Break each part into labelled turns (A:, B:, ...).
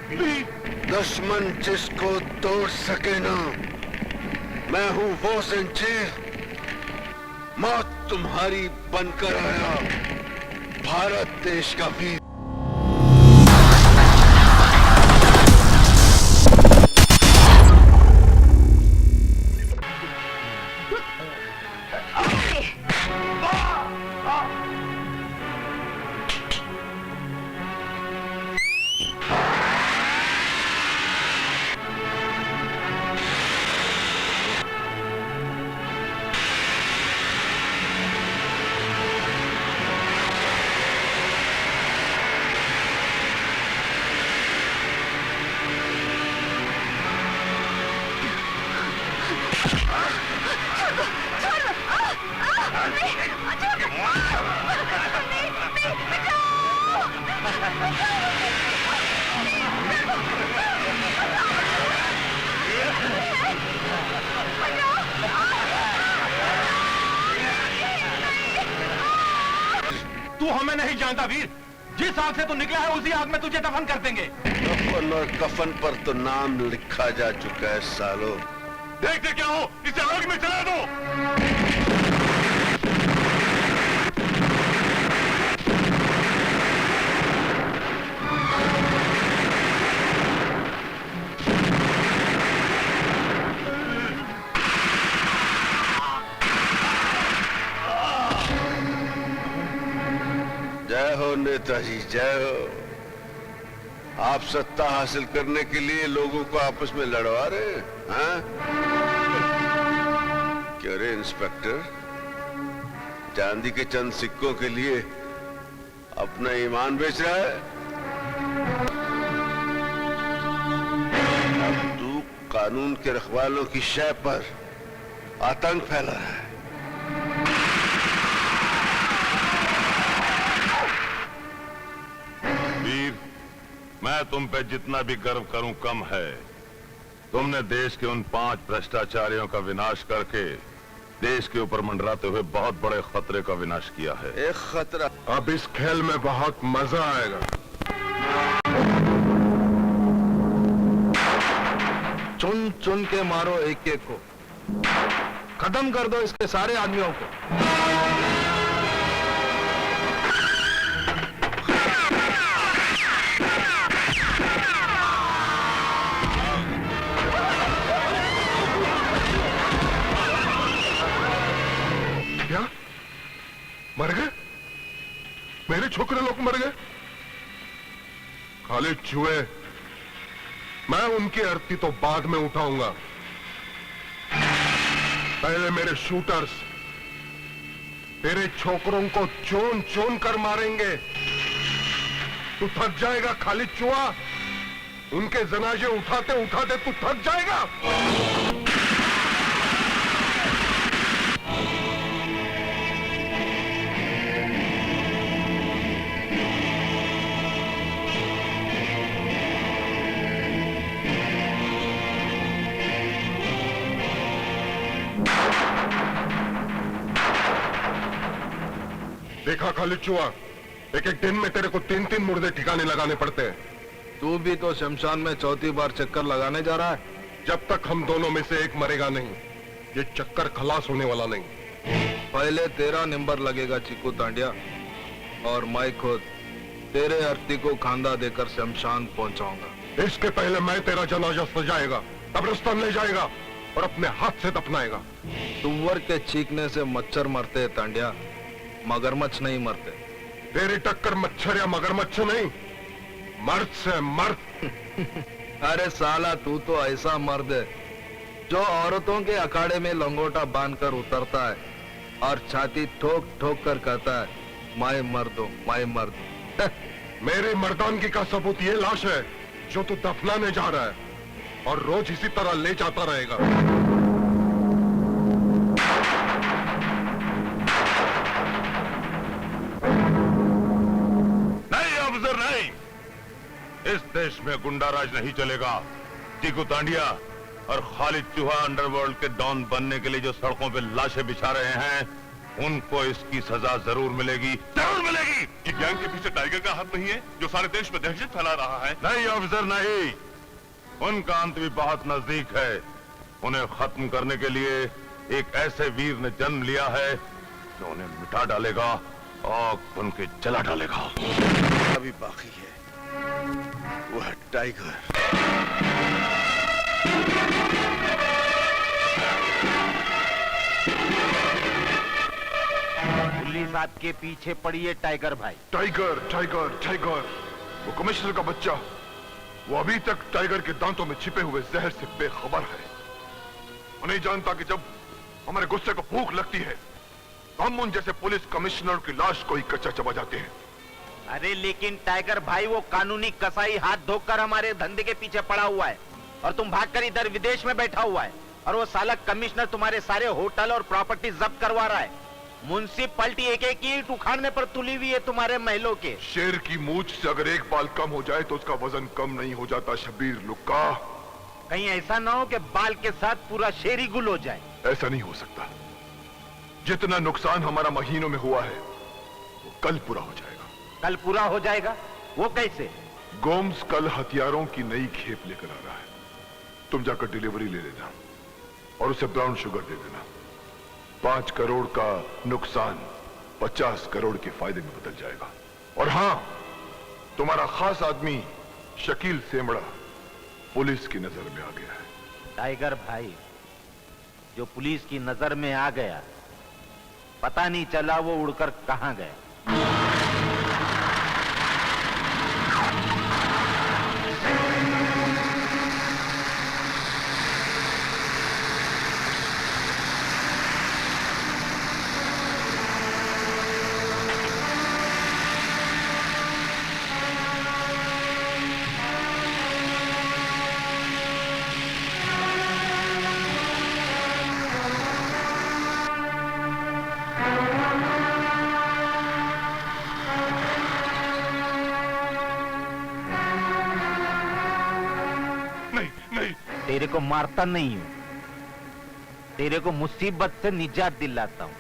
A: दुश्मन जिसको तोड़ सके ना, मैं हूं वो जंजीर। मौत तुम्हारी बनकर आया, भारत देश का वीर।
B: तू हमें नहीं जानता वीर। जिस आग से तू निकला है उसी आग में तुझे दफन कर देंगे।
A: कफन और कफन पर तो नाम लिखा जा चुका है सालो।
B: देखते क्या हो, इसे आग में चला दो।
A: जय हो नेताजी, जय हो। आप सत्ता हासिल करने के लिए लोगों को आपस में लड़वा रहे हैं, हाँ? क्यों रे इंस्पेक्टर, चांदी के चंद सिक्कों के लिए अपना ईमान बेच रहा है? अब तू कानून के रखवालों की शय पर आतंक फैला रहा है।
C: मैं तुम पे जितना भी गर्व करूं कम है। तुमने देश के उन 5 भ्रष्टाचारियों का विनाश करके देश के ऊपर मंडराते हुए बहुत बड़े खतरे का विनाश किया है।
A: एक खतरा।
D: अब इस खेल में बहुत मजा आएगा।
E: चुन चुन के मारो एक एक को, खत्म कर दो इसके सारे आदमियों को।
D: क्या मर गए? मेरे छोकरे लोग मर गए? खाली चूहे, मैं उनकी अर्थी तो बाद में उठाऊंगा। पहले मेरे शूटर्स तेरे छोकरों को चोन चोन कर मारेंगे। तू थक जाएगा खाली चूहा। उनके जनाजे उठाते उठाते तू थक जाएगा। देखा खाली चुआ, एक एक दिन में तेरे को 3-3 मुर्दे ठिकाने लगाने पड़ते हैं।
E: तू भी तो शमशान में चौथी बार चक्कर लगाने जा रहा है।
D: जब तक हम दोनों में से एक मरेगा नहीं, ये चक्कर खलास होने वाला नहीं।
E: पहले तेरा नंबर लगेगा चिकू तांडिया, और मैं खुद तेरे अर्थी को खांदा देकर शमशान पहुंचाऊंगा।
D: इसके पहले मैं तेरा जनाजा सजाएगा, कब्रिस्तान ले जाएगा और अपने हाथ से दफनाएगा।
E: तुव्वर के चीखने से मच्छर मरते हैं तांडिया, मगरमच्छ नहीं मरते।
D: तेरी टक्कर मच्छर या मगरमच्छ नहीं, मर्द से मर्द।
E: अरे साला, तू तो ऐसा मर्द है जो औरतों के अखाड़े में लंगोटा बांधकर उतरता है और छाती ठोक ठोक कर कहता है, मैं मर्द हूं, मैं मर्द हूं।
D: मेरी मर्दानगी का सबूत ये लाश है जो तू दफनाने जा रहा है, और रोज इसी तरह ले जाता रहेगा।
C: इस देश में गुंडाराज नहीं चलेगा। टीकू तांडिया और खालिद चूहा अंडरवर्ल्ड के डॉन बनने के लिए जो सड़कों पे लाशें बिछा रहे हैं, उनको इसकी सजा जरूर मिलेगी, जरूर मिलेगी।
F: कि गैंग के पीछे टाइगर का हाथ नहीं है जो सारे देश में दहशत फैला रहा है?
C: नहीं ऑफिसर नहीं, उनका अंत भी बहुत नजदीक है। उन्हें खत्म करने के लिए एक ऐसे वीर ने जन्म लिया है जो उन्हें मिटा डालेगा और उनके जला डालेगा।
A: अभी बाकी है, वो है टाइगर।
B: पुलिस आपके पीछे पड़ी है टाइगर भाई।
D: टाइगर टाइगर टाइगर, वो कमिश्नर का बच्चा, वो अभी तक टाइगर के दांतों में छिपे हुए जहर से बेखबर है। वो नहीं जानता कि जब हमारे गुस्से को भूख लगती है तो हम उन जैसे पुलिस कमिश्नर की लाश को ही कच्चा चबा जाते हैं।
B: अरे लेकिन टाइगर भाई, वो कानूनी कसाई हाथ धोकर हमारे धंधे के पीछे पड़ा हुआ है और तुम भागकर इधर विदेश में बैठा हुआ है, और वो साला कमिश्नर तुम्हारे सारे होटल और प्रॉपर्टी जब्त करवा रहा है। म्युनिसिपैलिटी एक एक ईंट उखाड़ने पर तुली हुई है तुम्हारे महलों के।
D: शेर की मूंछ से अगर एक बाल कम हो जाए तो उसका वजन कम नहीं हो जाता शब्बीर लुक्का।
B: कहीं ऐसा ना हो कि बाल के साथ पूरा शेर ही गुल हो जाए।
D: ऐसा नहीं हो सकता। जितना नुकसान हमारा महीनों में हुआ है वो कल पूरा हो जाएगा।
B: कल पूरा हो जाएगा? वो कैसे?
D: गोम्स कल हथियारों की नई खेप लेकर आ रहा है। तुम जाकर डिलीवरी ले लेना और उसे ब्राउन शुगर दे देना। 5 करोड़ का नुकसान 50 करोड़ के फायदे में बदल जाएगा। और हां, तुम्हारा खास आदमी शकील सेमड़ा पुलिस की नजर में आ गया है।
B: टाइगर भाई, जो पुलिस की नजर में आ गया, पता नहीं चला वो उड़कर कहां गया। तेरे को मारता नहीं हूं, तेरे को मुसीबत से निजात दिलाता हूं,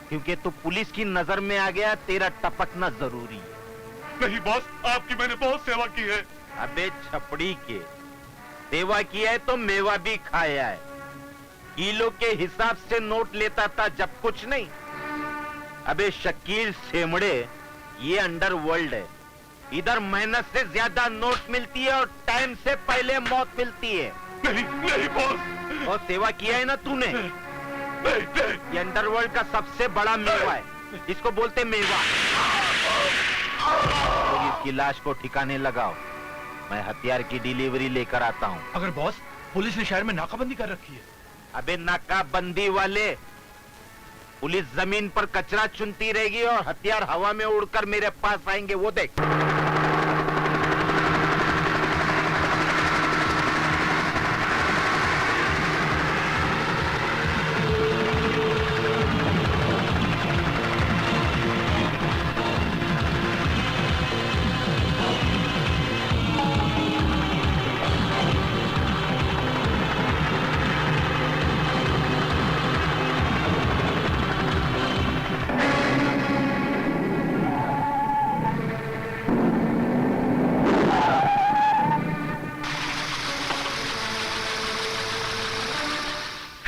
B: क्योंकि तू पुलिस की नजर में आ गया। तेरा टपकना जरूरी है।
F: नहीं बॉस, आपकी मैंने बहुत सेवा की है।
B: अबे छपड़ी के, सेवा किया है तो मेवा भी खाया है। किलो के हिसाब से नोट लेता था जब कुछ नहीं। अबे शकील सेमड़े, ये अंडरवर्ल्ड है। इधर मेहनत से ज्यादा नोट मिलती है और टाइम से पहले मौत मिलती है।
F: नहीं नहीं बॉस।
B: और सेवा किया है ना तूने।
F: नहीं नहीं।
B: ये अंडरवर्ल्ड का सबसे बड़ा मेवा है, इसको बोलते मेवा। तो इसकी लाश को ठिकाने लगाओ, मैं हथियार की डिलीवरी लेकर आता हूँ।
G: अगर बॉस, पुलिस ने शहर में नाकाबंदी कर रखी है।
B: अबे नाकाबंदी वाले, पुलिस जमीन पर कचरा चुनती रहेगी और हथियार हवा में उड़कर मेरे पास आएंगे, वो देख।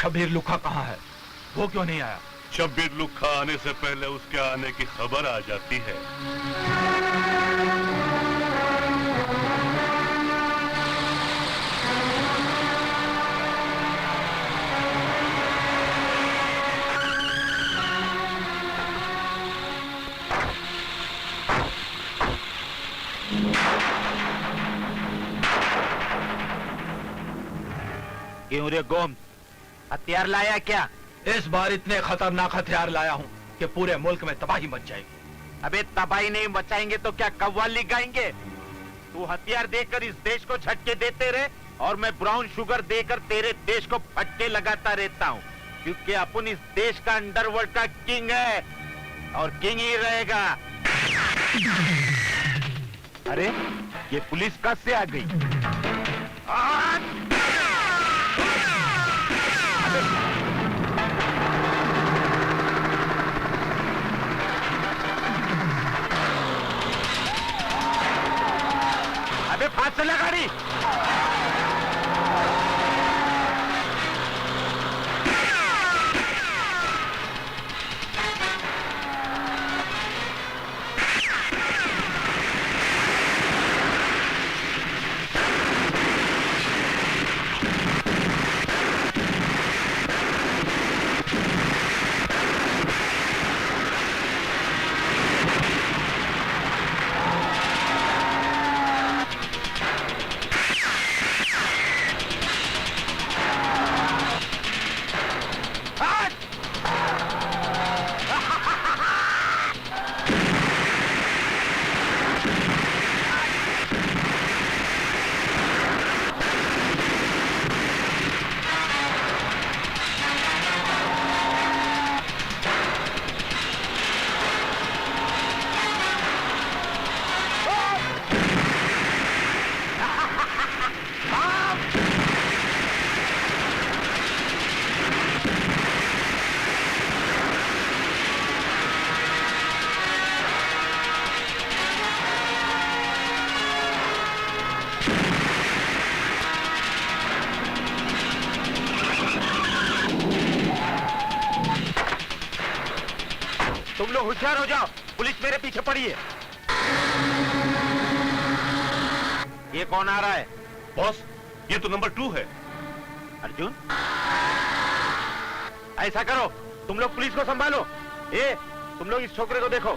G: शब्बीर लुखा कहाँ है? वो क्यों नहीं आया?
F: शब्बीर लुखा आने से पहले उसके आने की खबर आ जाती है।
B: क्यों रे गोम, हथियार लाया क्या?
G: इस बार इतने खतरनाक हथियार लाया हूँ कि पूरे मुल्क में तबाही मच जाएगी।
B: अबे तबाही नहीं मचाएंगे तो क्या कव्वाली गाएंगे? तू हथियार देकर इस देश को झटके देते रहे और मैं ब्राउन शुगर देकर तेरे देश को फटके लगाता रहता हूँ, क्योंकि अपन इस देश का अंडरवर्ल्ड का किंग है और किंग ही रहेगा। अरे ये पुलिस कब से आ गई? अबे फास्ट चला गाड़ी। तुम लोग होशियार हो जाओ, पुलिस मेरे पीछे पड़ी है। ये कौन आ रहा है?
F: बॉस, ये तो नंबर 2 है।
B: अर्जुन, ऐसा करो, तुम लोग पुलिस को संभालो। तुम लोग इस छोकरे को देखो।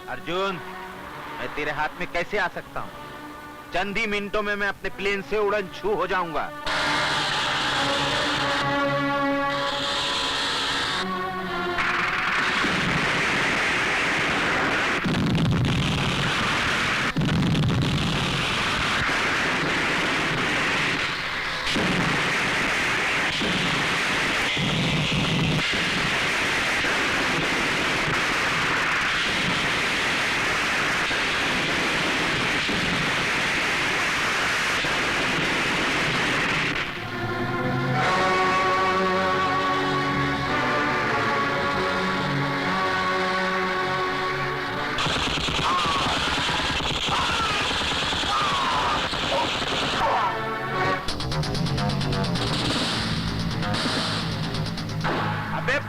B: अर्जुन, मैं तेरे हाथ में कैसे आ सकता हूं? चंद ही मिनटों में मैं अपने प्लेन से उड़न छू हो जाऊंगा।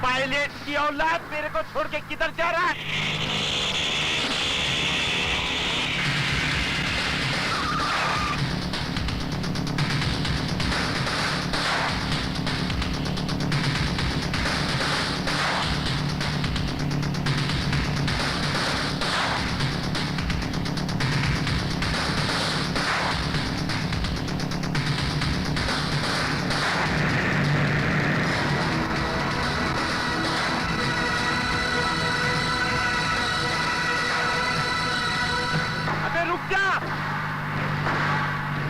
B: पायलट की औलाद मेरे को छोड़ के किधर जा रहा है?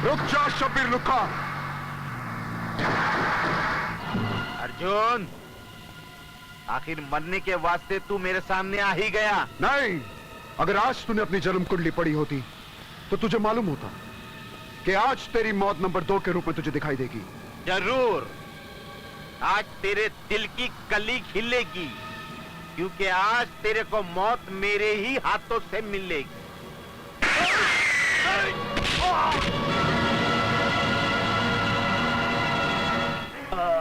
D: रुक जा शब्बीर लुक्का।
B: अर्जुन, आखिर मरने के वास्ते तू मेरे सामने आ ही गया।
H: नहीं, अगर आज तूने अपनी जन्म कुंडली पढ़ी होती तो तुझे मालूम होता कि आज तेरी मौत नंबर 2 के रूप में तुझे दिखाई देगी।
B: जरूर, आज तेरे दिल की कली खिलेगी, क्योंकि आज तेरे को मौत मेरे ही हाथों से मिलेगी।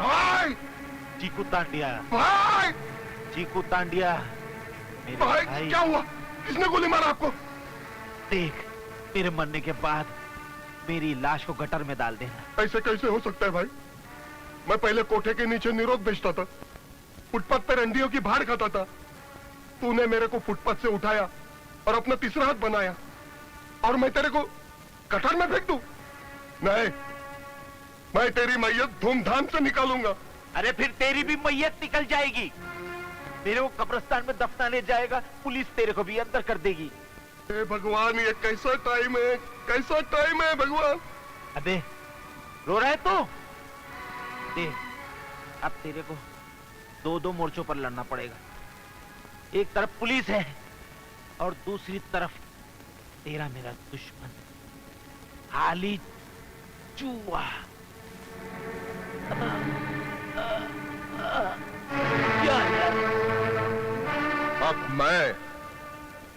D: भाई!
B: चीकू तांडिया,
D: भाई!
B: चीकू तांडिया, मेरे
D: भाई,
B: भाई।
D: क्या हुआ? किसने गोली मारा आपको?
B: देख, तेरे मरने के बाद मेरी लाश को गटर में डाल देना।
D: ऐसे कैसे हो सकता है भाई? मैं पहले कोठे के नीचे निरोध बेचता था, फुटपाथ पर रंडियों की भाड़ खाता था। तूने मेरे को फुटपाथ से उठाया और अपना तीसरा हाथ बनाया, और मैं तेरे को गटर में फेंक दूं? नहीं, मैं तेरी मैयत धूमधाम से निकालूंगा।
B: अरे फिर तेरी भी मैयत निकल जाएगी। मेरे को कब्रिस्तान में दफनाने जाएगा, पुलिस तेरे को भी अंदर कर देगी।
D: हे भगवान, ये कैसा टाइम है, कैसा टाइम है भगवान।
B: अबे रो रहा है तू? देख, अब तेरे को 2-2 मोर्चों पर लड़ना पड़ेगा। एक तरफ पुलिस है और दूसरी तरफ तेरा मेरा दुश्मन हाली चूहा।
D: अब मैं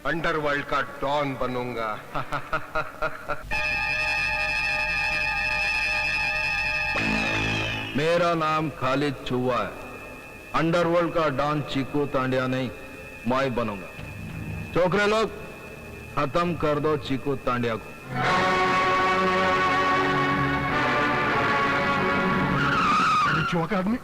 D: अंडरवर्ल्ड का डॉन बनूंगा।
E: मेरा नाम खालिद चुवा है। अंडरवर्ल्ड का डॉन चीकू तांडिया नहीं, मैं बनूंगा। छोकरे लोग, खत्म कर दो चीकू तांडिया को।
D: चुहा का आदमी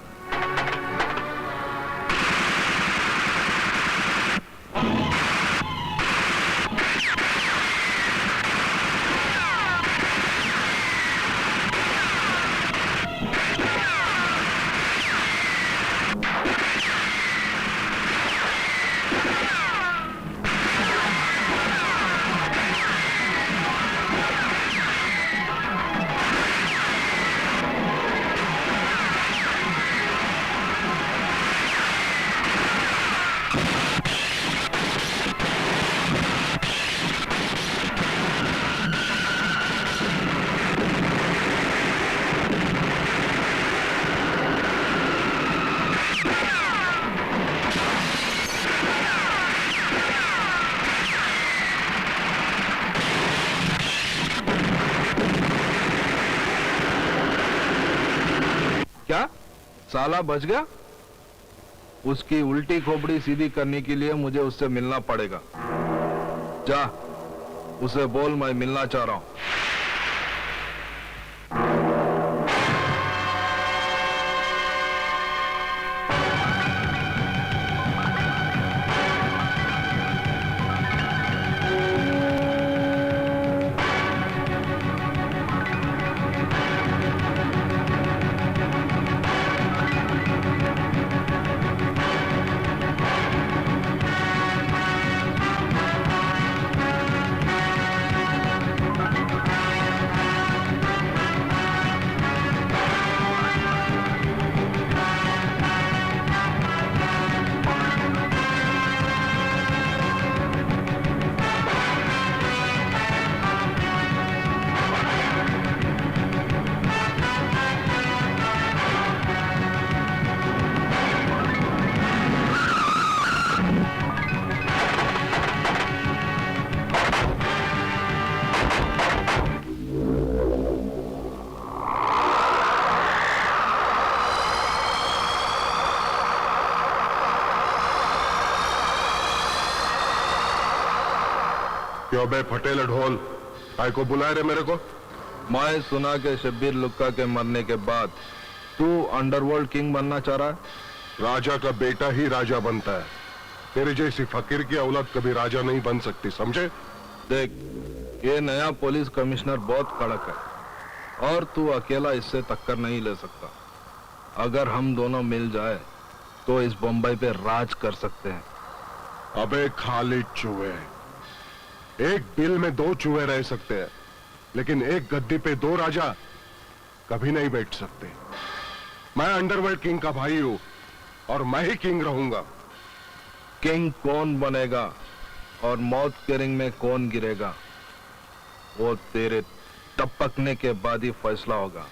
E: क्या साला बच गया? उसकी उल्टी खोपड़ी सीधी करने के लिए मुझे उससे मिलना पड़ेगा। जा, उसे बोल मैं मिलना चाह रहा हूं।
D: क्यों बे फटेल ढोल, काय को बुलाए रे मेरे को?
E: मैं सुना के शब्बीर लुक्का के मरने के बाद तू अंडरवर्ल्ड किंग बनना चाह रहा है।
D: राजा का बेटा ही राजा बनता है। तेरे जैसी फकीर की औलाद कभी राजा नहीं बन सकती, समझे?
E: देख, ये नया पुलिस कमिश्नर बहुत कड़क है और तू अकेला इससे टक्कर नहीं ले सकता। अगर हम दोनों मिल जाए तो इस बम्बई पे राज कर सकते हैं।
D: अबे खालिद चूहे, एक बिल में दो चूहे रह सकते हैं, लेकिन एक गद्दी पे दो राजा कभी नहीं बैठ सकते। मैं अंडरवर्ल्ड किंग का भाई हूं और मैं ही किंग रहूंगा।
E: किंग कौन बनेगा और मौत के रिंग में कौन गिरेगा, वो तेरे टपकने के बाद ही फैसला होगा।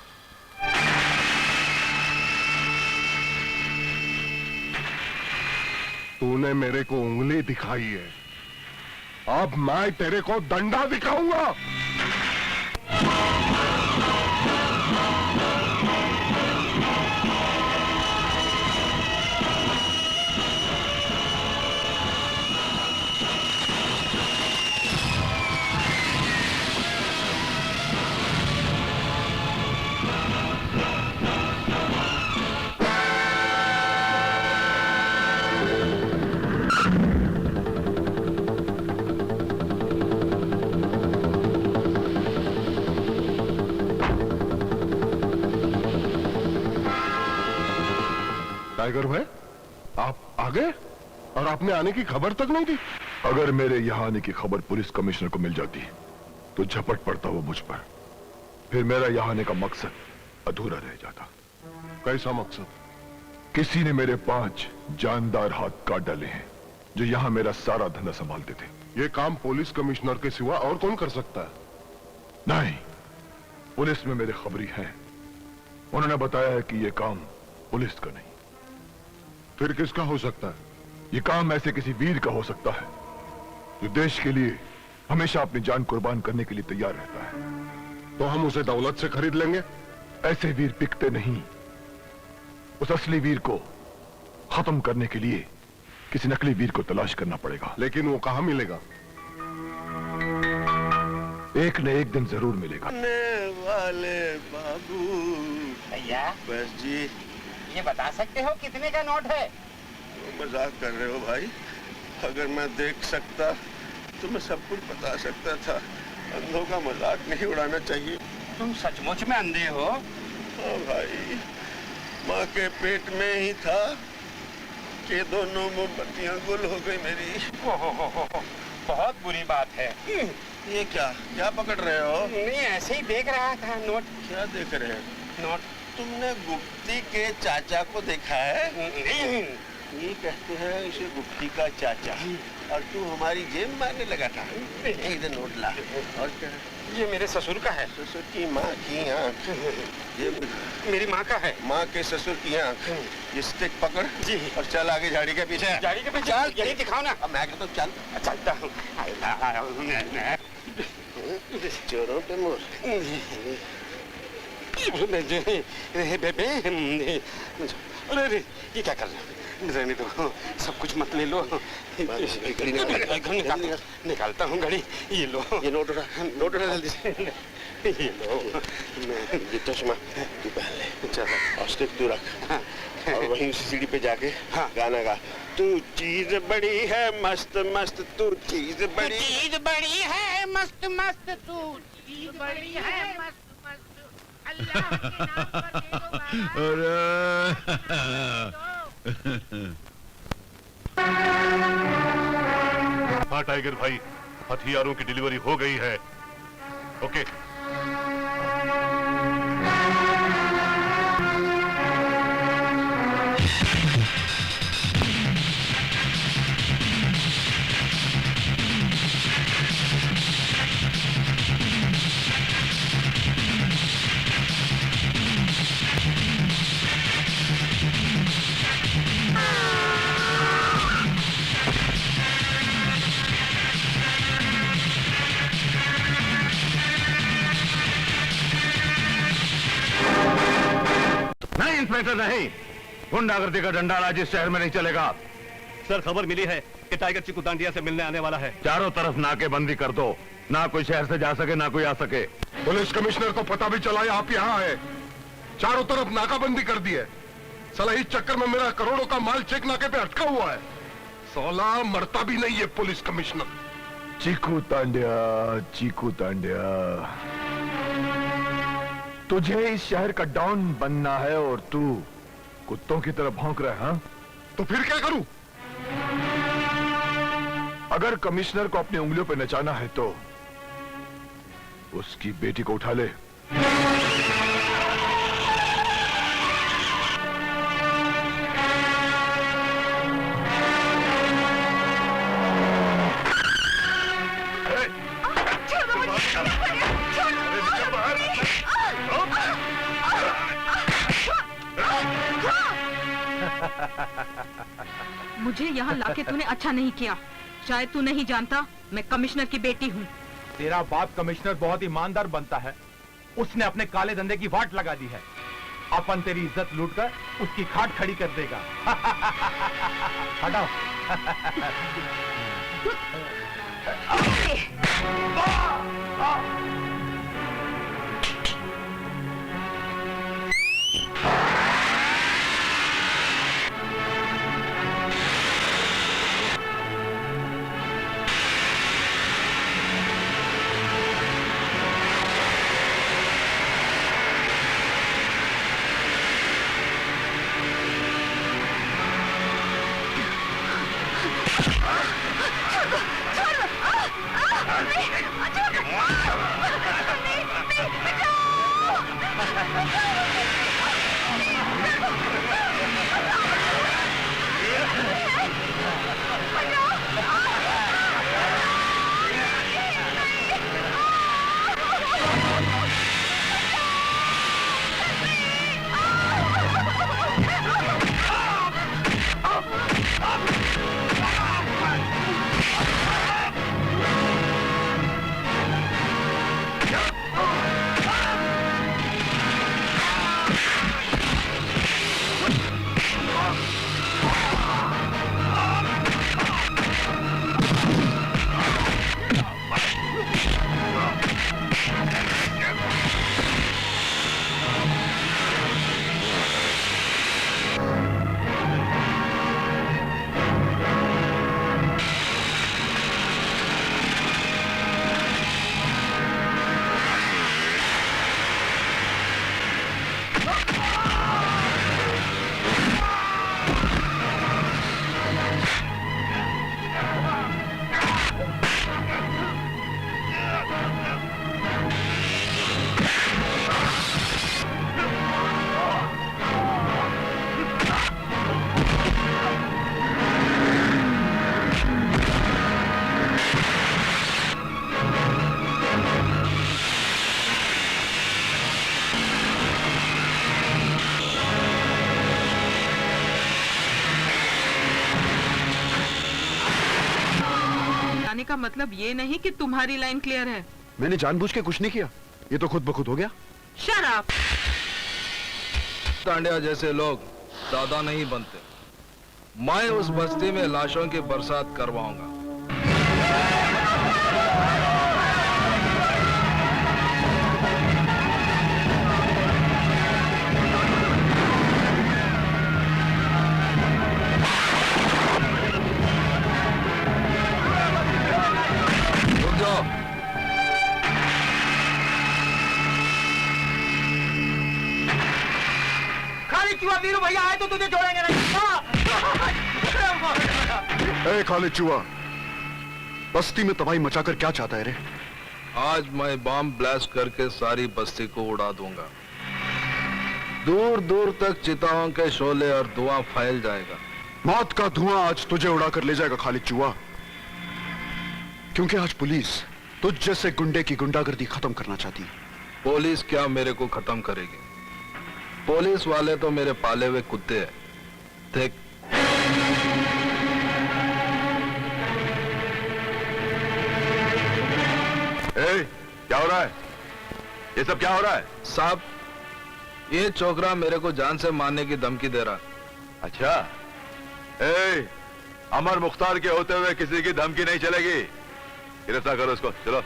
D: तूने मेरे को उंगली दिखाई है, अब मैं तेरे को डंडा दिखाऊंगा। टाइगर भाई, आप आ गए और आपने आने की खबर तक नहीं दी।
C: अगर मेरे यहाँ आने की खबर पुलिस कमिश्नर को मिल जाती तो झपट पड़ता वो मुझ पर, फिर मेरा यहाँ आने का मकसद अधूरा रह जाता।
D: कैसा मकसद?
C: किसी ने मेरे 5 जानदार हाथ काट डाले हैं जो यहाँ मेरा सारा धंधा संभालते थे।
D: ये काम पुलिस कमिश्नर के सिवा और कौन कर सकता है?
C: नहीं, पुलिस में मेरे खबरी हैं। उन्होंने बताया है कि ये काम पुलिस का नहीं।
D: फिर किसका हो सकता है?
C: ये काम ऐसे किसी वीर का हो सकता है
H: जो देश के लिए हमेशा अपनी जान कुर्बान करने के लिए तैयार रहता है।
D: तो हम उसे दौलत से खरीद लेंगे?
H: ऐसे वीर बिकते नहीं। उस असली वीर को खत्म करने के लिए किसी नकली वीर को तलाश करना पड़ेगा।
D: लेकिन वो कहाँ मिलेगा?
H: एक न एक दिन जरूर मिलेगा।
A: वाले बाबू
I: भैया
A: बस जी,
I: ये बता सकते हो कितने का नोट है?
A: तो मजाक कर रहे हो भाई? अगर मैं देख सकता तो मैं सब कुछ बता सकता था। अंधों का मजाक नहीं उड़ाना चाहिए।
I: तुम सचमुच में अंधे हो?
A: हाँ भाई, माँ के पेट में ही था कि दोनों मोमबत्तियां गुल हो गई मेरी।
I: हो, बहुत बुरी बात है।
A: ये क्या क्या पकड़ रहे हो?
I: नहीं, ऐसे ही देख रहा था नोट।
A: क्या देख रहे हैं?
I: नोट
A: तुमने गुप्ती के चाचा को देखा है?
I: नहीं।
A: ये कहते हैं इसे गुप्ती का चाचा, और तू हमारी जेब मारने लगा था। इधर नोट ला। और क्या?
I: ये मेरे ससुर का है।
A: ससुर की माँ की आँख। ये
I: मेरी माँ का है।
A: माँ के ससुर की आँख। ये स्टिक पकड़
I: जी।
A: और चल आगे झाड़ी के पीछे।
I: गाड़ी के पीछे
A: चल।
I: यही दिखाओ ना।
A: अब मैं कहता हूँ चल।
I: चलता हूँ।
A: चोरों पे मोर।
I: अरे ये क्या कर रहे हो? रहने दो, सब कुछ मत ले लो। निकालता हूँ घड़ी। ये लो।
A: ये नोट उठा, नोट उठा जल्दी से।
I: ये लो।
A: ये चश्मा तू पहन ले। चल, और स्टिक तू रख। और वहीं सीढ़ी पे जाके गाना गा। तू चीज बड़ी है मस्त मस्त, तू चीज बड़ी।
I: चीज बड़ी है मस्त मस्त, तू चीज बड़ी है मस्त मस्त। अल्लाह के नाम पर दे दो।
F: हाँ टाइगर भाई, हथियारों की डिलीवरी हो गई है। ओके।
B: नहीं इंस्पेक्टर, नहीं। गुंडागर्दी का डंडा आज इस शहर में नहीं चलेगा।
G: सर, खबर मिली है कि टाइगर चिकू दांडिया से मिलने आने वाला है।
B: चारों तरफ नाकेबंदी कर दो, ना कोई शहर से जा सके ना कोई आ सके।
D: पुलिस कमिश्नर को पता भी चला है आप यहाँ है। चारों तरफ नाकाबंदी कर दी है। साला इस चक्कर में मेरा करोड़ों का माल चेक नाके पे अटका हुआ है। साला मरता भी नहीं है पुलिस कमिश्नर।
H: चीकू तांड्या, चीकू तांड्या, तुझे इस शहर का डॉन बनना है और तू कुत्तों की तरह भौंक रहा है। हाँ?
D: तो फिर क्या करूं?
H: अगर कमिश्नर को अपनी उंगलियों पे नचाना है तो उसकी बेटी को उठा ले।
J: मुझे यहाँ लाके तूने अच्छा नहीं किया। शायद तू नहीं जानता, मैं कमिश्नर की बेटी हूँ।
G: तेरा बाप कमिश्नर बहुत ईमानदार बनता है। उसने अपने काले धंधे की वाट लगा दी है। अपन तेरी इज्जत लूटकर उसकी खाट खड़ी कर देगा। हटाओ।
J: बताने का मतलब ये नहीं कि तुम्हारी लाइन क्लियर है।
A: मैंने जानबूझ के कुछ नहीं किया, ये तो खुद ब खुद हो गया।
J: Shut up.
E: तांड्या जैसे लोग दादा नहीं बनते। मैं उस बस्ती में लाशों की बरसात करवाऊंगा। रुक जाओ।
G: खाली चूहा वीरू भैया आए तो तुझे छोड़ेंगे नहीं।
A: ए खालिद चूहा, बस्ती में तबाही मचाकर क्या चाहता है रे?
E: आज मैं बम ब्लास्ट करके सारी बस्ती को उड़ा दूंगा। दूर दूर तक चिताओं के शोले और धुआं फैल जाएगा।
A: मौत का धुआं आज तुझे उड़ाकर ले जाएगा खालिद चूहा, क्योंकि आज पुलिस तुझ जैसे गुंडे की गुंडागर्दी खत्म करना चाहती है।
E: पुलिस क्या मेरे को खत्म करेगी? पुलिस वाले तो मेरे पाले हुए कुत्ते हैं। देख,
C: क्या हो रहा है? ये सब क्या हो रहा है?
E: साहब, ये छोकरा मेरे को जान से मारने की धमकी दे रहा।
C: अच्छा, अमर मुख्तार के होते हुए किसी की धमकी नहीं चलेगी। गिरफ्तार करो उसको, चलो।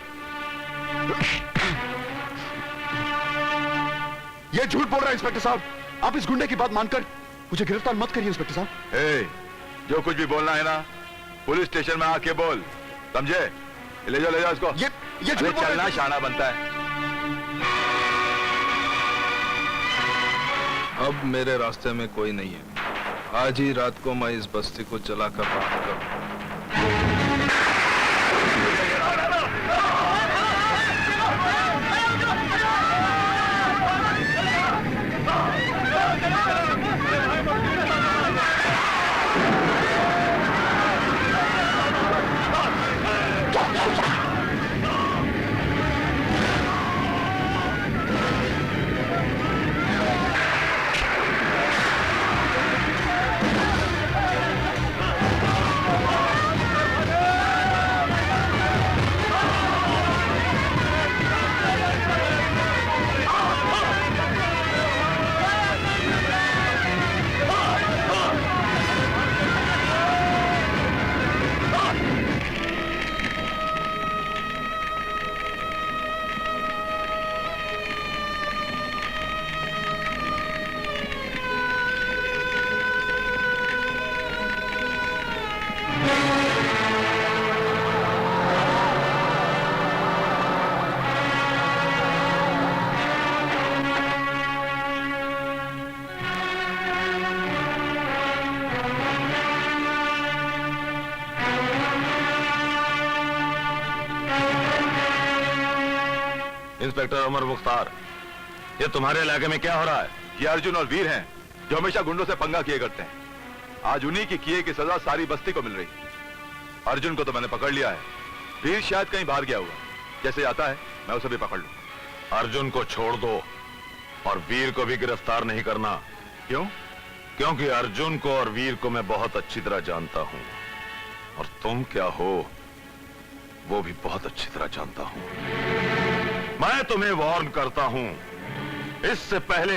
A: ये झूठ बोल रहा है इंस्पेक्टर साहब। आप इस गुंडे की बात मानकर मुझे गिरफ्तार मत करिए इंस्पेक्टर साहब।
C: जो कुछ भी बोलना है ना, पुलिस स्टेशन में आके बोल, समझे? ले जाओ इसको।
A: ये झूठ
C: चलना शाना बनता है।
E: अब मेरे रास्ते में कोई नहीं है। आज ही रात को मैं इस बस्ती को जलाकर राख करूं।
C: इंस्पेक्टर अमर मुख्तार, ये तुम्हारे इलाके में क्या हो रहा है? ये अर्जुन और वीर हैं जो हमेशा गुंडों से पंगा किए करते हैं। आज उन्हीं की किए की सजा सारी बस्ती को मिल रही है। अर्जुन को तो मैंने पकड़ लिया है, वीर शायद कहीं बाहर गया हुआ। जैसे आता है मैं उसे भी पकड़ लूं। अर्जुन को छोड़ दो और वीर को भी गिरफ्तार नहीं करना। क्यों? क्योंकि अर्जुन को और वीर को मैं बहुत अच्छी तरह जानता हूं, और तुम क्या हो वो भी बहुत अच्छी तरह जानता हूं। मैं तुम्हें वार्न करता हूं, इससे पहले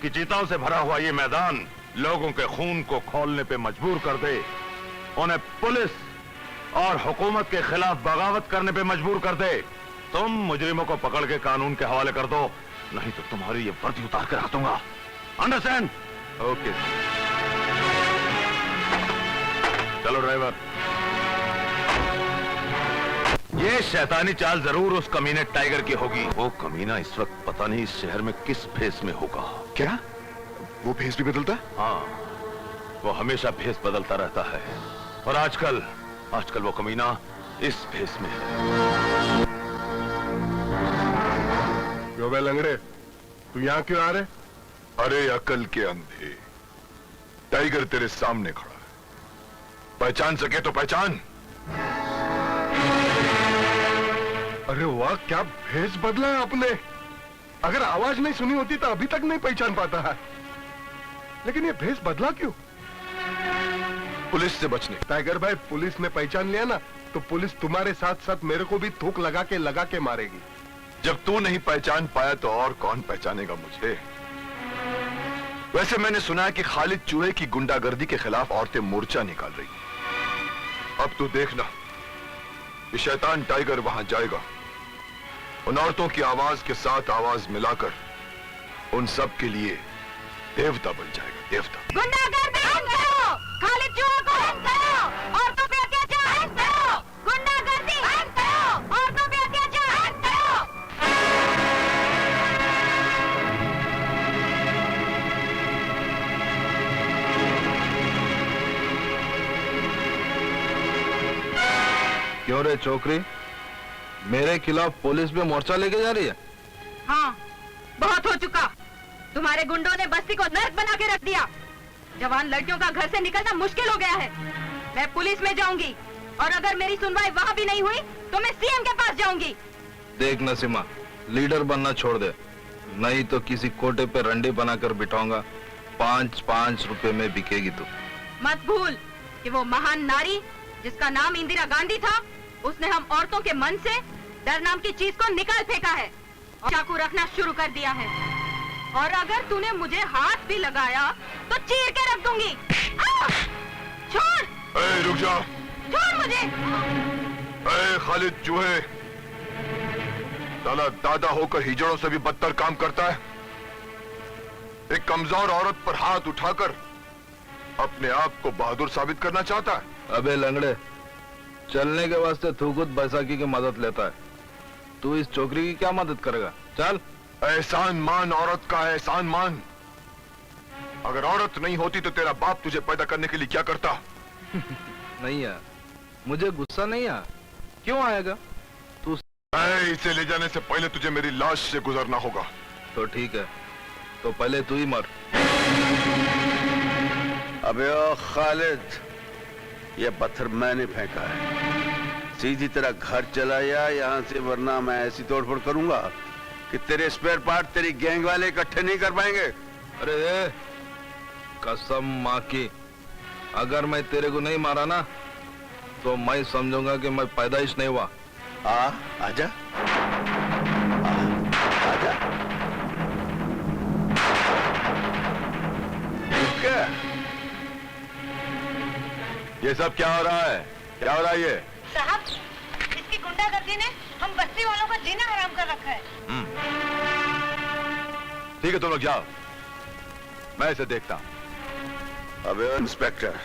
C: कि चीताओं से भरा हुआ ये मैदान लोगों के खून को खौलने पे मजबूर कर दे, उन्हें पुलिस और हुकूमत के खिलाफ बगावत करने पे मजबूर कर दे, तुम मुजरिमों को पकड़ के कानून के हवाले कर दो, नहीं तो तुम्हारी ये वर्दी उतार कर रख दूंगा। अंडरस्टैंड? ओके। चलो ड्राइवर। ये शैतानी चाल जरूर उस कमीने टाइगर की होगी। वो कमीना इस वक्त पता नहीं इस शहर में किस भेष में होगा।
A: क्या वो भेष भी बदलता है?
C: हाँ, वो हमेशा भेष बदलता रहता है, और आजकल वो कमीना इस भेष में है।
D: क्यों बे लंगड़े, तू यहाँ क्यों आ रहे?
H: अरे अकल के अंधे, टाइगर तेरे सामने खड़ा है, पहचान सके तो पहचान।
D: अरे वाह, क्या भेष बदला है आपने। अगर आवाज नहीं सुनी होती तो अभी तक नहीं पहचान पाता है, लेकिन ये भेष बदला क्यों?
H: पुलिस से बचने।
D: टाइगर भाई, पुलिस ने पहचान लिया ना तो पुलिस तुम्हारे साथ साथ मेरे को भी थूक लगा के मारेगी।
H: जब तू नहीं पहचान पाया तो और कौन पहचानेगा मुझे? वैसे मैंने सुना है कि खालिद चूहे की गुंडागर्दी के खिलाफ औरतें मोर्चा निकाल रही हैं। अब तू देखना, ये शैतान टाइगर वहां जाएगा, उन औरतों की आवाज के साथ आवाज मिलाकर उन सब के लिए देवता बन जाएगा, देवता।
J: गुंडागर्दी बंद करो, खालिद चूहा को बंद करो, औरतों पे अत्याचार बंद करो, गुंडागर्दी बंद करो, औरतों पे अत्याचार बंद करो।
E: क्यों रे छोकरी, मेरे खिलाफ पुलिस में मोर्चा लेके जा रही है?
J: हाँ, बहुत हो चुका। तुम्हारे गुंडों ने बस्ती को नर्क बना के रख दिया। जवान लड़कियों का घर से निकलना मुश्किल हो गया है। मैं पुलिस में जाऊंगी और अगर मेरी सुनवाई वहाँ भी नहीं हुई तो मैं सीएम के पास जाऊंगी।
E: देख नसीमा, लीडर बनना छोड़ दे, नहीं तो किसी कोटे पे रंडी बनाकर बिठाऊंगा। 5-5 रुपए में बिकेगी तू।
J: मत भूल कि वो महान नारी जिसका नाम इंदिरा गांधी था, उसने हम औरतों के मन से डर नाम की चीज को निकाल फेंका है और चाकू रखना शुरू कर दिया है। और अगर तूने मुझे हाथ भी लगाया तो चीर के रख दूंगी। छोड़!
H: रुक जा!
J: छोड़ मुझे!
H: खालिद चूहे, साला दादा होकर हिजड़ों से भी बदतर काम करता है। एक कमजोर औरत पर हाथ उठाकर अपने आप को बहादुर साबित करना चाहता है।
E: अबे लंगड़े, चलने के वास्ते तू खुद बैसाखी की मदद लेता है, तू इस छोकरी की क्या मदद करेगा? चल।
H: एहसान मान औरत का, एहसान मान। अगर औरत नहीं होती तो तेरा बाप तुझे पैदा करने के लिए क्या करता?
E: नहीं यार, मुझे गुस्सा नहीं आ। क्यों आएगा तू?
H: इसे ले जाने से पहले तुझे मेरी लाश से गुजरना होगा।
E: तो ठीक है, तो पहले तू ही मर।
A: अबे ओ खालिद, ये पत्थर मैंने फेंका है। सीधी तरह घर चला या यहाँ से, वरना मैं ऐसी तोड़फोड़ करूंगा कि तेरे स्पेयर पार्ट तेरी गैंग वाले इकट्ठे नहीं कर पाएंगे।
E: अरे कसम माँ की, अगर मैं तेरे को नहीं मारा ना तो मैं समझूंगा कि मैं पैदाइश नहीं हुआ।
A: आजा, आजा। क्या
H: ये सब क्या हो रहा है? क्या हो रहा है ये?
J: साहब, इसकी गुंडागर्दी ने हम बस्ती वालों का जीना हराम कर रखा है।
H: ठीक है, तुम लोग जाओ, मैं इसे देखता हूं।
A: अबे इंस्पेक्टर,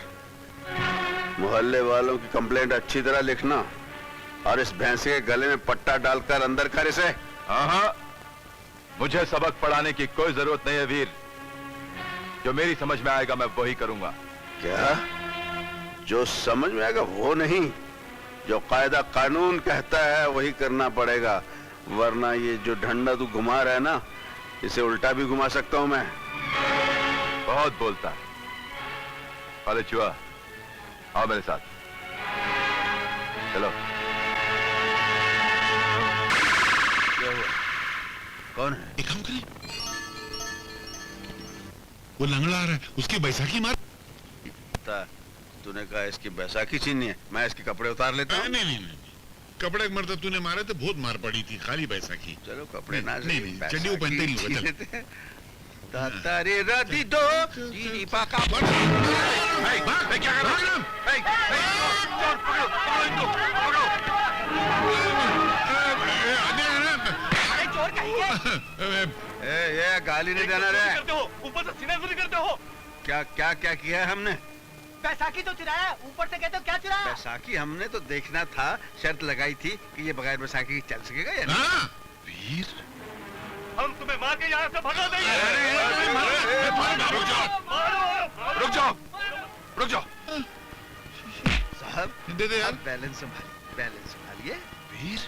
A: मोहल्ले वालों की कंप्लेंट अच्छी तरह लिखना और इस भैंस के गले में पट्टा डालकर अंदर कर इसे।
H: हाँ, मुझे सबक पढ़ाने की कोई जरूरत नहीं है वीर। जो मेरी समझ में आएगा मैं वही करूंगा।
A: क्या? जो समझ में आएगा वो नहीं, जो कायदा कानून कहता है वही करना पड़ेगा, वरना ये जो डंडा तू घुमा रहा है ना, इसे उल्टा भी घुमा सकता हूं मैं।
H: बहुत बोलता है। खालिद चूहा, आओ मेरे साथ, चलो।
A: क्या हुआ? कौन है?
K: एक काम करें, वो लंगड़ा आ रहा है, उसकी बैसाखी मार।
A: तूने कहा इसकी बैसाखी छीननी है, मैं इसके कपड़े उतार लेता हूँ।
K: नहीं, कपड़े मरता तूने मारे तो बहुत मार पड़ी थी, खाली बैसाखी।
A: चलो कपड़े ना,
K: नहीं, चड्डी वो पहनते नहीं होगा।
H: क्या कर रहा
A: ये गाली नहीं देना रे।
G: ऊपर से सीनाफुरी करते हो।
A: क्या क्या क्या किया है हमने?
I: बैसाखी तो चुराया, ऊपर से कहते हो क्या चुराया?
A: बैसाखी हमने तो देखना था, शर्त लगाई थी कि ये बगैर बैसाखी के चल सकेगा या नहीं?
H: वीर,
G: हम तुम्हें मार के यहाँ से भगा देंगे।
H: रुक जाओ, रुक जाओ।
A: साहब
K: दे दे यार।
A: Balance संभालिए, balance संभालिए।
H: वीर,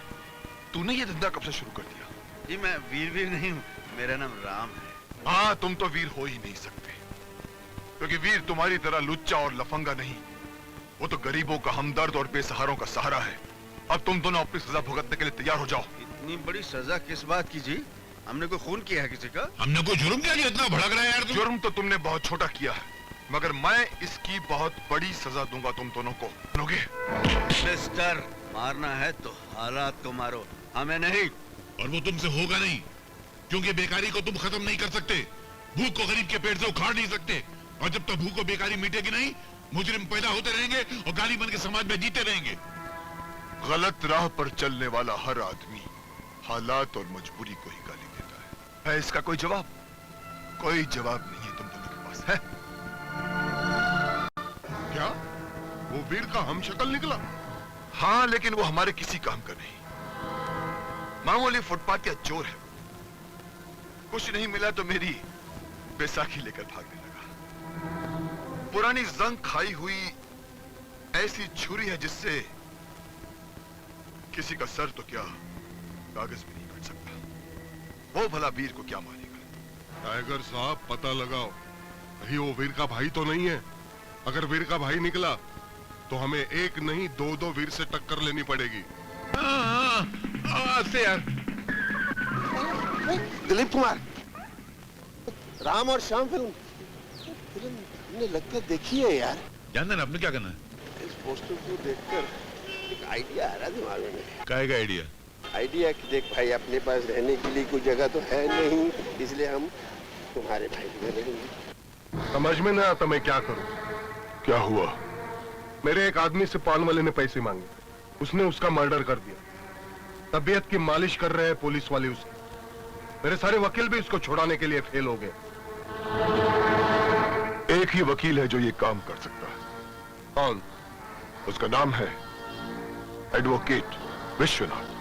H: तूने ये धंधा कब से शुरू कर दिया?
A: जी मैं वीर नहीं हूँ, मेरा नाम राम है।
H: हाँ, तुम तो वीर हो ही नहीं सकते, क्योंकि वीर तुम्हारी तरह लुच्चा और लफंगा नहीं, वो तो गरीबों का हमदर्द और बेसहारों का सहारा है। अब तुम दोनों अपनी सजा भुगतने के लिए तैयार हो जाओ।
A: इतनी बड़ी सजा किस बात की जी? हमने कोई खून किया है किसी का?
K: हमने कोई जुर्म क्या किया, इतना भड़क रहा है यार तू?
H: जुर्म तो तुमने बहुत छोटा किया है, मगर मैं इसकी बहुत बड़ी सजा दूंगा तुम दोनों को। सुनोगे?
A: मिस्टर, मारना है तो हालात को मारो, हमें नहीं।
K: और वो तुमसे होगा नहीं, क्योंकि बेकारी को तुम खत्म नहीं कर सकते, भूख को गरीब के पेट से उखाड़ नहीं सकते। और जब तक भूख और बेकारी मिटेगी नहीं, मुजरिम पैदा होते रहेंगे और गाली बन के समाज में जीते रहेंगे।
H: गलत राह पर चलने वाला हर आदमी हालात और मजबूरी को ही गाली देता है इसका कोई जवाब? कोई जवाब नहीं है तुम दोनों के पास, है?
D: क्या वो वीर का हम शक्ल निकला?
H: हाँ, लेकिन वो हमारे किसी काम का नहीं, मामूली फुटपाथ या चोर है। कुछ नहीं मिला तो मेरी बैसाखी लेकर भागने लगा। पुरानी जंग खाई हुई ऐसी छुरी है जिससे किसी का सर तो क्या कागज भी नहीं कट सकता। वो भला वीर को क्या मारेगा?
D: टाइगर साहब, पता लगाओ, कहीं वो वीर का भाई तो नहीं है। अगर वीर का भाई निकला तो हमें एक नहीं दो वीर से टक्कर लेनी पड़ेगी।
K: से यार
A: दिलीप कुमार, राम और श्याम फिल्म हमने लगकर देखी है यार।
K: जानते ना आपने क्या करना है?
A: इस पोस्टर को देखकर एक आइडिया आ रहा दिमाग में।
K: काय का आइडिया?
A: आइडिया कि देख भाई, अपने पास रहने के लिए कोई जगह तो है नहीं, इसलिए हम तुम्हारे भाई के घर रहेंगे।
D: समझ में ना आता मैं क्या करूं।
H: क्या हुआ?
D: मेरे एक आदमी से पान वाले ने पैसे मांगे, उसने उसका मर्डर कर दिया। तबीयत की मालिश कर रहे हैं पुलिस वाले उसकी। मेरे सारे वकील भी उसको छुड़ाने के लिए फेल हो गए।
H: एक ही वकील है जो ये काम कर सकता है।
D: कौन?
H: उसका नाम है एडवोकेट विश्वनाथ।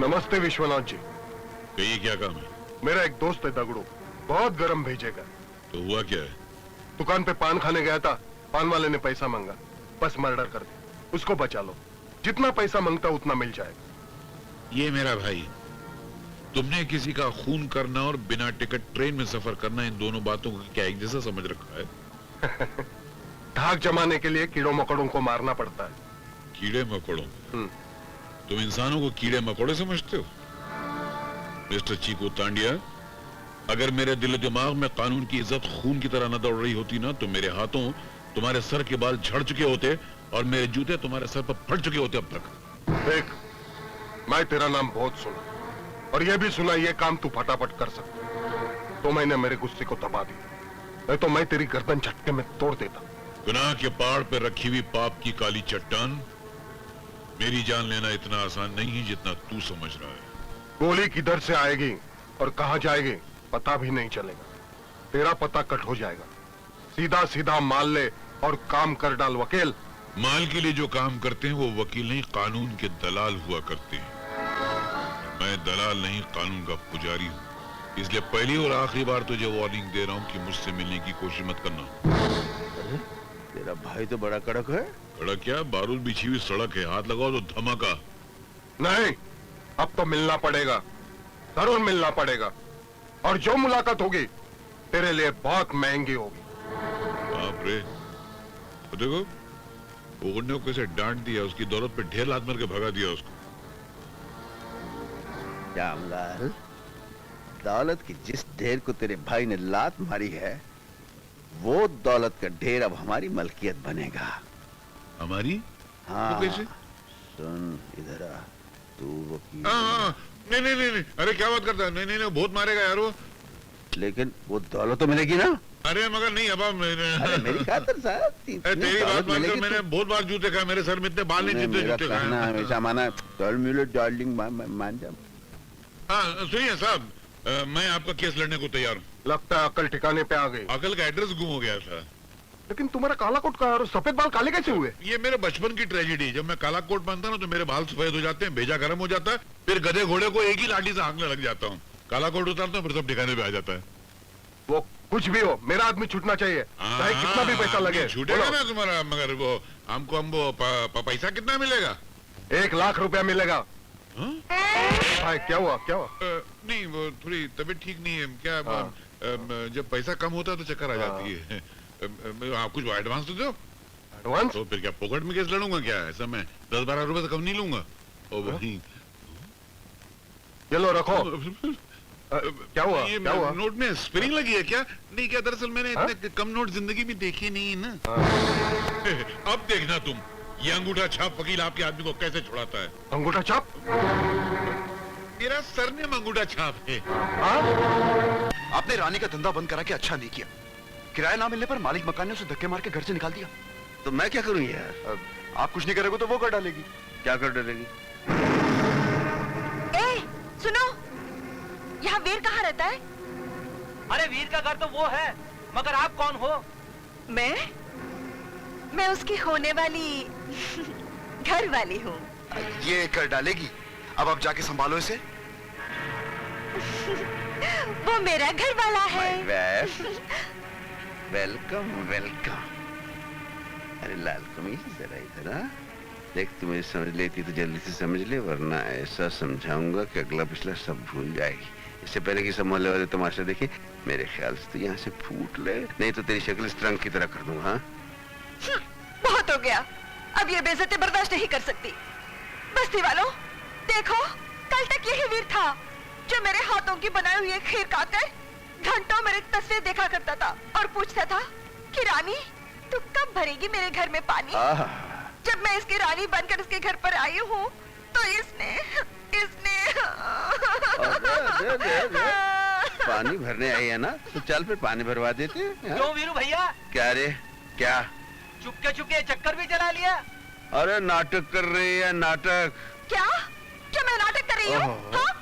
D: नमस्ते विश्वनाथ जी।
K: ये क्या काम है?
D: मेरा एक दोस्त है दगड़ू, बहुत गरम भेजेगा।
K: तो हुआ क्या है?
D: दुकान पे पान खाने गया था, पान वाले ने पैसा मांगा, बस मर्डर कर दिया। उसको बचा लो, जितना पैसा मांगता उतना मिल जाएगा।
L: ये मेरा भाई, तुमने किसी का खून करना और बिना टिकट ट्रेन में सफर करना, इन दोनों बातों को क्या एक जैसा समझ रखा है?
D: धाक जमाने के लिए कीड़ों मकोड़ों को मारना पड़ता है।
L: कीड़े मकोड़ों? तुम इंसानों को कीड़े मकोड़े समझते हो? मिस्टर चीकू तांडिया, अगर मेरे दिल दिमाग में कानून की इज्जत खून की तरह न दौड़ रही होती ना, तो मेरे हाथों तुम्हारे सर के बाल झड़ चुके होते और मेरे जूते तुम्हारे सर पर फट चुके होते अब तक।
D: देख, मैं तेरा नाम बहुत सुना और यह भी सुना ये काम तू फटाफट कर सकता, तो मैंने मेरे गुस्से को दबा दिया, नहीं तो मैं तेरी गर्दन झटके में तोड़ देता।
L: गुनाह के पहाड़ पर रखी हुई पाप की काली चट्टान, मेरी जान लेना इतना आसान नहीं है जितना तू समझ रहा है।
D: गोली किधर से आएगी और कहां जाएगी पता भी नहीं चलेगा। तेरा पता कट हो जाएगा। सीधा सीधा माल ले और काम कर डाल वकील।
L: माल के लिए जो काम करते हैं वो वकील नहीं, कानून के दलाल हुआ करते हैं। मैं दलाल नहीं, कानून का पुजारी हूँ। इसलिए पहली और आखिरी बार तुझे वार्निंग दे रहा हूँ कि मुझसे मिलने की कोशिश मत करना।
A: तेरा भाई तो बड़ा कड़क है।
L: कड़क क्या, बारूद बिछी हुई सड़क है, हाथ लगाओ तो धमाका।
D: नहीं, अब तो मिलना पड़ेगा, जरूर मिलना पड़ेगा, और जो मुलाकात होगी तेरे लिए बहुत महंगी होगी।
L: बाप रे, तो देखो ओगड़ने को कैसे डांट दिया, उसकी दौलत पे ढेर लात मार के भगा दिया उसको।
A: श्यामलाल, दौलत की जिस ढेर को तेरे भाई ने लात मारी है, वो दौलत का ढेर अब हमारी मलकियत बनेगा।
L: हमारी?
A: हाँ,
L: तो कैसे?
A: सुन इधर आ, तू वकील।
L: नहीं नहीं नहीं नहीं, अरे क्या बात करता है? नहीं नहीं नहीं, बहुत मारेगा यार वो।
A: लेकिन वो दौलत तो मिलेगी ना?
L: अरे मगर नहीं, अब
A: अरे मेरी खातिर साहब,
L: तेरी बात मानकर मैंने बहुत बार जूते खाए, मेरे सर में इतने बाल नहीं जितने जूते खाए।
A: हमेशा माना डार्लिंग मान जा।
L: हाँ सुनिए साहब, मैं आपका केस लड़ने को तैयार हूँ।
D: लगता है अकल ठिकाने पे आ गई।
L: अकल का एड्रेस गुम हो गया था।
D: लेकिन तुम्हारा काला कोट का और सफेद बाल काले कैसे हुए?
L: ये मेरे बचपन की ट्रेजेडी। जब मैं काला कोट पहनता ना तो मेरे बाल सफेद हो जाते हैं, भेजा गर्म हो जाता है, फिर गधे घोड़े को एक ही लाठी से हाँकने लग जाता हूँ। काला कोट उतारता हूँ, फिर सब ठिकाने पे आ जाता है।
D: वो कुछ भी हो, मेरा आदमी छूटना चाहिए, चाहे कितना भी पैसा लगे।
L: छूटेगा ना तुम्हारा, मगर वो हमको पैसा कितना मिलेगा?
D: 1 लाख रुपया मिलेगा। भाई क्या हुआ, क्या हुआ?
L: नहीं, वो थोड़ी तबीयत ठीक नहीं है। क्या जब पैसा कम होता है तो चक्कर आ जाती है। आप कुछ एडवांस तो दो।
D: एडवांस?
L: तो फिर क्या पॉकेट में केस लड़ूंगा क्या? ऐसा मैं 10-12 रुपए से कम नहीं लूंगा। और वही
D: ये लो रखो। क्या हुआ?
K: ये
D: क्या हुआ?
K: नोट में स्प्रिंग लगी है क्या? नहीं, क्या दरअसल मैंने इतने कम नोट जिंदगी में देखे नहीं ना।
L: अब देखना तुम, ये अंगूठा छाप वकील आपके आदमी को कैसे छुड़ाता है।
D: अंगूठा छाप?
K: मेरा सरनेम अंगूठा छाप है।
H: आपने रानी का धंधा बंद करा के अच्छा नहीं किया। किराया ना मिलने पर मालिक मकान ने उसे धक्के मार के घर से निकाल दिया।
A: तो मैं क्या करूं यार?
H: आप कुछ नहीं करोगे तो वो कर डालेगी।
A: क्या कर डालेगी?
J: सुनो, यहाँ वीर कहाँ रहता है?
M: अरे वीर का घर तो वो है, मगर आप कौन हो?
J: मैं उसकी होने वाली घर वाली हूँ।
H: ये कर डालेगी। अब आप जाके संभालो इसे।
J: वो मेरा घर वाला है।
A: Welcome welcome. अरे लाल कमीज जरा इधर आ। देख, तू मुझे समझ लेती तो जल्दी से समझ ले, वरना ऐसा समझाऊंगा कि अगला पिछला सब भूल जाएगी। इससे पहले कि सब मोहल्ले वाले तमाशा देखे, मेरे ख्याल से तो यहाँ से फूट ले, नहीं तो तेरी शक्ल इस ट्रंक की तरह कर दूंगा। हाँ,
J: बहुत हो गया, अब ये बेइज्जती बर्दाश्त नहीं कर सकती। बस्ती वालों, देखो, कल तक यही वीर था जो मेरे हाथों की बनाई हुई खीर खाकर घंटों मेरी तस्वीर देखा करता था और पूछता था कि रानी, तू कब भरेगी मेरे घर में पानी? जब मैं इसकी रानी बनकर इसके घर पर आई हूँ तो इसने
A: पानी भरने आई है ना, तो चल फिर पानी भरवा देते हैं।
M: क्यों वीरू भैया?
A: क्या रे? क्या
M: चुपके चुपके चक्कर भी चला लिया?
A: अरे नाटक कर रही है, नाटक।
J: क्या क्या मैं नाटक कर रही हूँ? हाँ?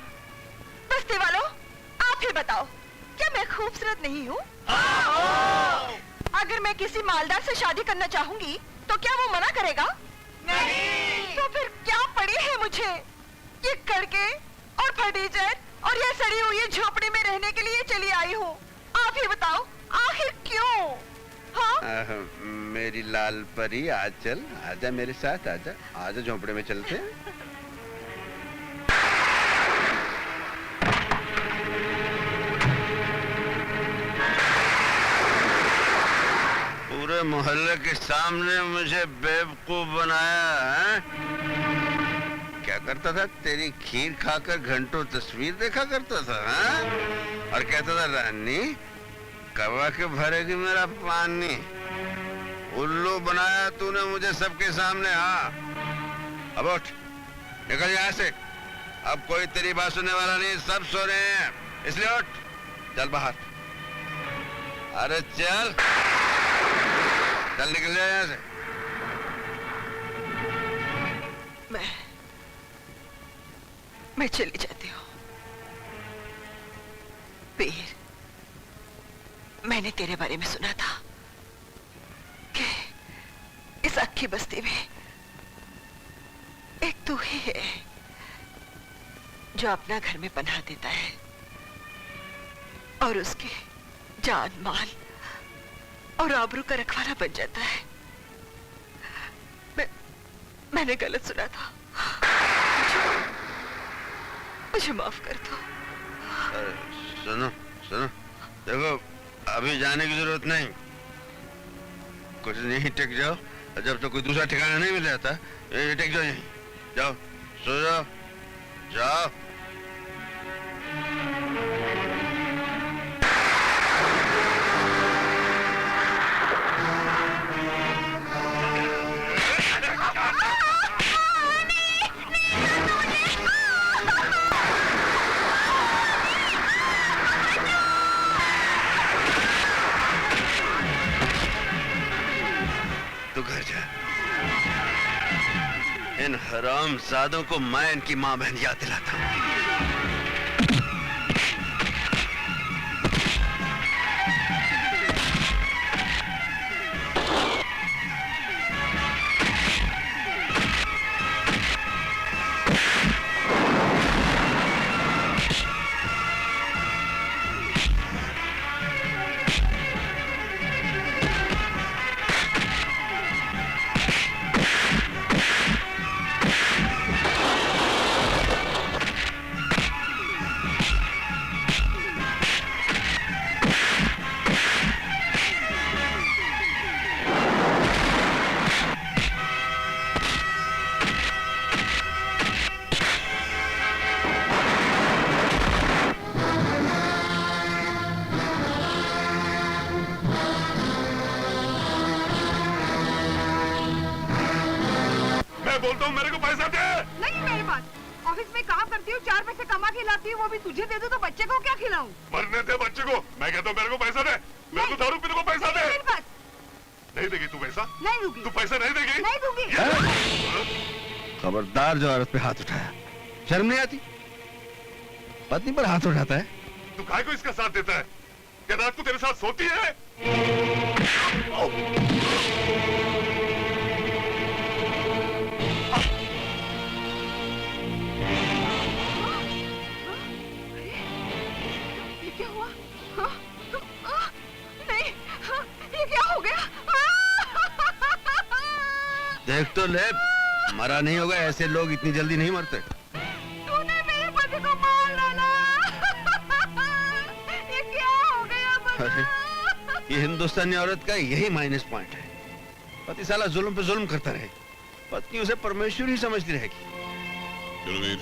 J: बस्ती वालों, आप ही बताओ, क्या मैं खूबसूरत नहीं हूँ? अगर मैं किसी मालदार से शादी करना चाहूंगी तो क्या वो मना करेगा? नहीं। तो फिर क्या पड़ी है मुझे? ये कड़के और फर्नीचर और ये सड़ी हुई झोपड़ी में रहने के लिए चली आई हूँ। आप ही बताओ, आखिर क्यों? हाँ?
A: मेरी लाल परी, आज चल, आजा मेरे साथ, आजा आजा, झोपड़े में चलते हैं। पूरे मोहल्ले के सामने मुझे बेवकूफ बनाया है? क्या करता था? तेरी खीर खाकर घंटों तस्वीर देखा करता था, हाँ? और कहता था रानी कब के भरेगी मेरा पानी? उल्लू बनाया तूने मुझे सबके सामने। हाँ, अब उठ, निकल यहाँ से। अब कोई तेरी बात सुनने वाला नहीं, सब सो रहे हैं, इसलिए उठ, चल बाहर। अरे चल चल, निकल जाए यहाँ से।
J: मैं चली जाती हूँ। वीर, मैंने तेरे बारे में सुना था कि इस अक्खी बस्ती में एक तू ही है जो अपना घर में पनाह देता है और उसके जान माल और आबरू का रखवाला बन जाता है। मैंने गलत सुना था, मुझे माफ कर दो।
A: सुनो सुनो, देखो अभी जाने की जरूरत नहीं, कुछ नहीं, टिक जाओ, जब तक कोई दूसरा ठिकाना नहीं मिल जाता, टिक जाओ यहीं, जाओ सो जाओ, जाओ। तू घर जा, इन हरामजादों को मैं इनकी मां बहन याद दिलाता हूं।
C: बोलता हूँ मेरे को पैसा दे।
N: नहीं मेरे पास, ऑफिस में काम करती हूँ, 4 पैसे कमा के लाती हूँ, वो भी तुझे दे दूँ तो बच्चे को क्या खिलाऊं?
C: मरने दे बच्चे को। मैं कहता हूँ मेरे को पैसा दे। मेरे को दारू पीने को पैसा दे।
N: मेरे पास
C: नहीं देगी तू पैसा?
N: नहीं दूंगी।
C: तू पैसा नहीं देगी?
N: नहीं दूंगी।
A: खबरदार जो औरत पे हाथ उठाया, शर्म नहीं आती? पत्नी पर हाथ उठाता है।
C: तू काहे को इसका साथ देता है? क्या रात को तेरे साथ सोती है?
N: ये क्या हुआ? नहीं, ये क्या हो गया?
A: देख तो ले, मरा नहीं होगा। ऐसे लोग इतनी जल्दी नहीं मरते।
N: तूने मेरे पति को मार डाला। ये क्या हो गया बता?
A: अरे, ये हिंदुस्तानी औरत का यही माइनस पॉइंट है। पति साला जुल्म पे जुल्म करता रहे, पत्नी उसे परमेश्वर ही समझती रहेगी।
L: चलो वीर,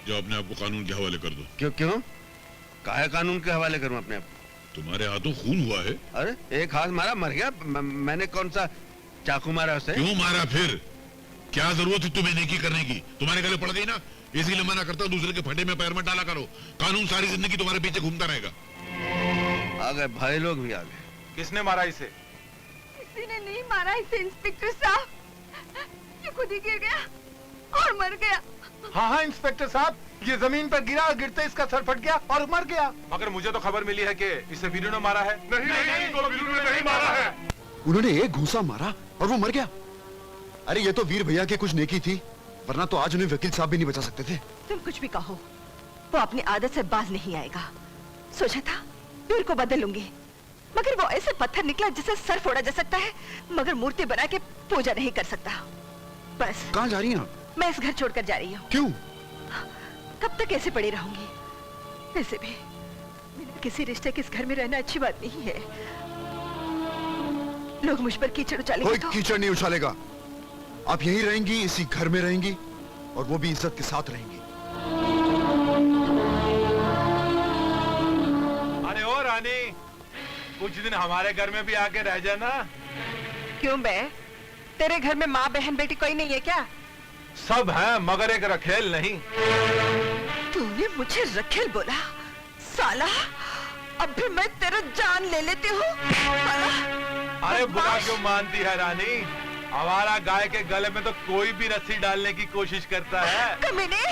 L: जो अपने आप को कानून के हवाले कर दो।
A: क्यों? काहे कानून के हवाले करूं अपने आप?
L: तुम्हारे हाथों खून हुआ है।
A: अरे एक हाथ मारा, मर गया। मैंने कौन सा चाकू मारा उसे?
K: क्यों मारा फिर? क्या जरूरत थी तुम्हें नेकी करने की? तुम्हारे गले पड़ गई ना, इसीलिए मना करता हूं, दूसरे के फटे में पैर मत डाला करो। कानून सारी जिंदगी तुम्हारे पीछे घूमता रहेगा।
A: आ गए भाई लोग भी आ गए।
G: किसने मारा इसे?
N: किसी ने नहीं मारा इसे इंस्पेक्टर साहब, ये खुद ही गिर गया और मर गया।
G: हाँ इंस्पेक्टर साहब, ये जमीन पर गिरा, गिरते इसका सर फट गया और मर गया। मगर मुझे तो खबर मिली है कि इसे वीरू ने मारा है।
C: नहीं, इसको वीरू ने नहीं मारा है।
H: उन्होंने एक घूंसा मारा और वो मर गया। अरे ये तो वीर भैया की कुछ नेकी थी, वरना तो आज उन्हें वकील साहब भी नहीं बचा सकते थे।
N: तुम कुछ भी कहो, वो अपनी आदत से बाज नहीं आएगा। सोचा था वीर को बदल लूंगी, मगर वो ऐसे पत्थर निकला जिसे सर फोड़ा जा सकता है, मगर मूर्ति बना के पूजा नहीं कर सकता। बस।
H: कहाँ जा रही हैं आप?
N: मैं इस घर छोड़कर जा रही हूँ।
H: क्यों?
N: कब तक ऐसे पड़ी रहूंगी? वैसे भी बिना किसी रिश्ते के इस घर में रहना अच्छी बात नहीं है। लोग मुझ पर कीचड़ उछालेंगे।
H: कोई कीचड़ नहीं उछालेगा। आप यहीं रहेंगी, इसी घर में रहेंगी, और वो भी इज्जत के साथ रहेंगी।
G: अरे ओ रानी, कुछ दिन हमारे घर में भी आके रह जाना।
N: क्यों बे? तेरे घर में माँ बहन बेटी कोई नहीं है क्या?
G: सब है, मगर एक रखेल नहीं।
N: तूने मुझे रखेल बोला? साला, अब भी मैं तेरा जान ले लेती हूँ।
G: अरे बुरा क्यों मानती है रानी? हमारा गाय के गले में तो कोई भी रस्सी डालने की कोशिश करता है।
N: कमीने!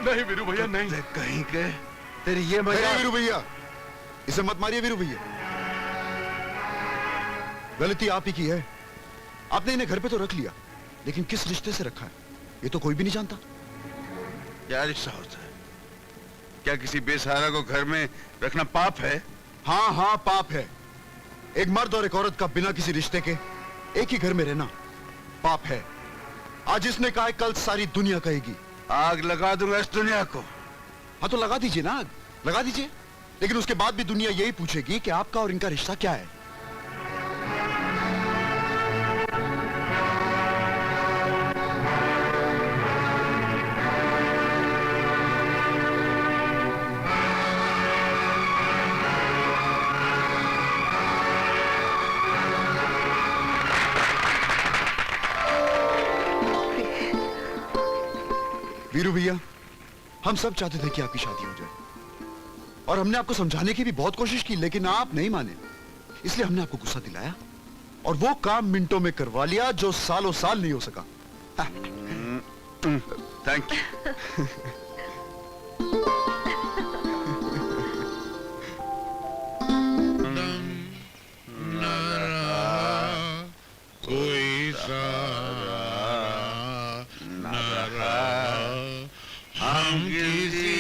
G: नहीं वीरू भैया, नहीं।
A: कहीं के तेरी ये भैया।
H: वीरू भैया, इसे मत मारिए वीरू भैया। गलती आप ही की है। आपने इन्हें घर पे तो रख लिया, लेकिन किस रिश्ते से रखा है ये तो कोई भी नहीं जानता।
A: क्या रिश्ता होता है? क्या किसी बेसहारा को घर में रखना पाप है?
H: हाँ, पाप है। एक मर्द और एक औरत का बिना किसी रिश्ते के एक ही घर में रहना पाप है। आज इसने कहा है, कल सारी दुनिया कहेगी।
A: आग लगा दूंगा इस दुनिया को।
H: हाँ तो लगा दीजिए ना, आग लगा दीजिए, लेकिन उसके बाद भी दुनिया यही पूछेगी कि आपका और इनका रिश्ता क्या है। वीरू भैया, हम सब चाहते थे कि आपकी शादी हो जाए, और हमने आपको समझाने की भी बहुत कोशिश की, लेकिन आप नहीं माने। इसलिए हमने आपको गुस्सा दिलाया और वो काम मिनटों में करवा लिया जो सालों साल नहीं हो सका।
A: Thank you.
K: कोई सहारा न रहा, हम किसी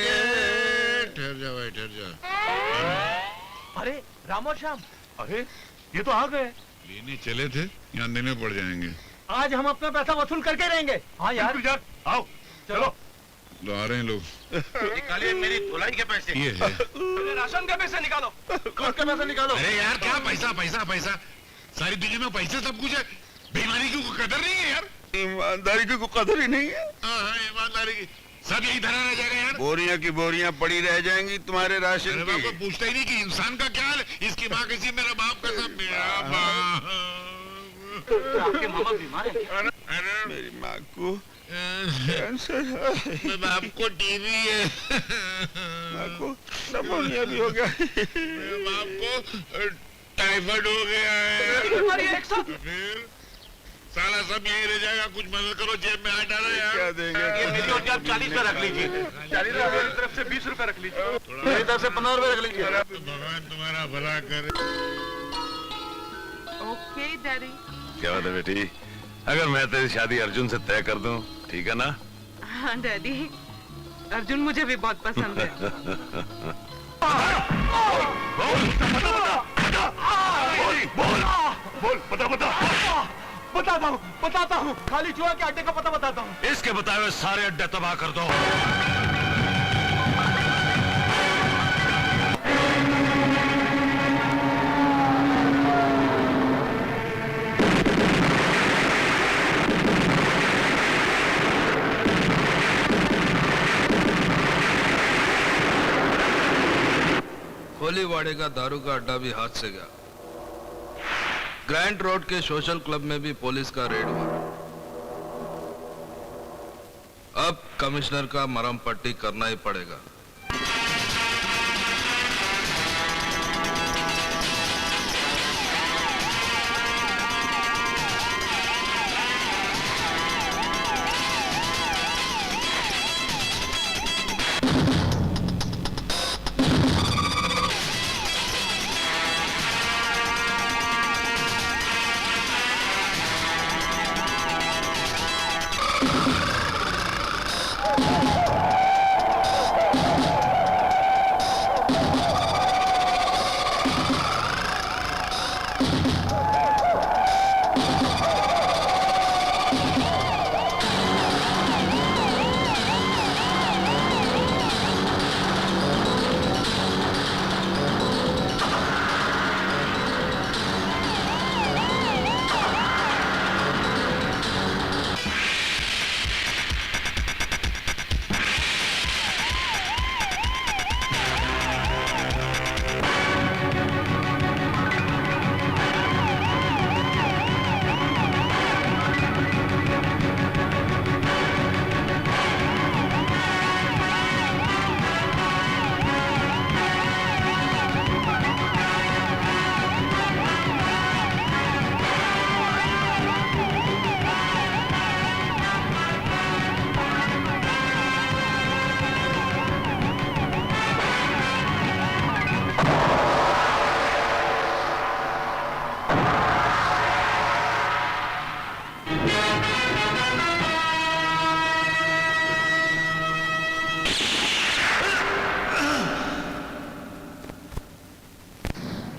K: के। ठहर जा भाई, ठहर जा।
G: अरे रामो श्याम, अरे ये तो आ गए।
K: लेने चले थे, यहाँ देने पड़ जाएंगे।
G: आज हम अपना पैसा वसूल करके रहेंगे। हाँ यार,
C: आओ चलो।
K: लो आ रहे हैं लोग।
B: निकालिए मेरी धुलाई के पैसे।
K: ये है।
G: राशन के पैसे निकालो। कौन के पैसे निकालो?
K: अरे यार क्या पैसा पैसा पैसा, सारी दुनिया में पैसे सब कुछ है, बेईमानी की कोई कदर नहीं है यार।
A: ईमानदारी की कोई कदर ही नहीं है।
K: हाँ, ईमानदारी की सब यही धरा रह जाएगा यार।
A: बोरियां की बोरियां पड़ी रह जाएंगी तुम्हारे राशन
K: अरे
A: की।
K: बाप को पूछता ही नहीं कि इंसान का क्या हाल है। इसकी माँ कैसी, मेरा बाप कैसा, मेरा बाप।
M: आपके मामा बीमार है क्या?
K: अरे
A: मेरी माँ को कैंसर है।
K: मेरे बाप को टीबी है।
A: माँ को निमोनिया भी हो गया।
K: मेरे बाप को टाइफाइड हो गया है। फिर साला सब यही रह जाएगा। कुछ मदद करो, जेब में हाथ डालो यार।
A: क्या देंगे?
M: ये मेरी और आप 40 रुपए रख लीजिए।
G: 40 रुपए मेरी तरफ से 20 रुपए रख लीजिए।
M: मेरी तरफ से 15 रुपए रख लीजिए।
K: भगवान तुम्हारा भला करे।
J: Okay daddy.
C: क्या बात है बेटी? अगर मैं तेरी शादी अर्जुन से तय कर दूं, ठीक है ना?
J: हाँ डैडी, अर्जुन मुझे भी बहुत पसंद है।
C: बोल
G: बताता हूँ, खाली चूहा के अड्डे का पता बताता हूँ।
C: इसके बताए हुए सारे अड्डे तबाह कर दो।
E: कोलीवाड़े का दारू का अड्डा भी हाथ से गया। ग्रैंड रोड के सोशल क्लब में भी पुलिस का रेड हुआ। अब कमिश्नर का मरहम पट्टी करना ही पड़ेगा।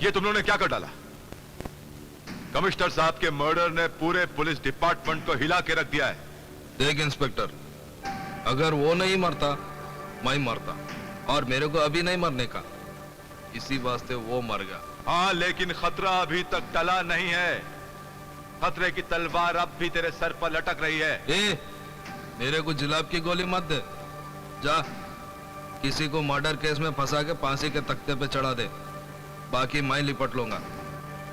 H: ये तुम लोगों ने क्या कर डाला? कमिश्नर साहब के मर्डर ने पूरे पुलिस डिपार्टमेंट को हिला के रख दिया है।
E: देख इंस्पेक्टर, अगर वो नहीं मरता मैं मरता, और मेरे को अभी नहीं मरने का, इसी वास्ते वो मर गया।
H: हाँ, लेकिन खतरा अभी तक टला नहीं है। खतरे की तलवार अब भी तेरे सर पर लटक रही है।
E: मेरे को जुलाब की गोली मत दे। जा किसी को मर्डर केस में फंसा के फांसी के तख्ते पे चढ़ा दे, बाकी मैं लिपट लूंगा।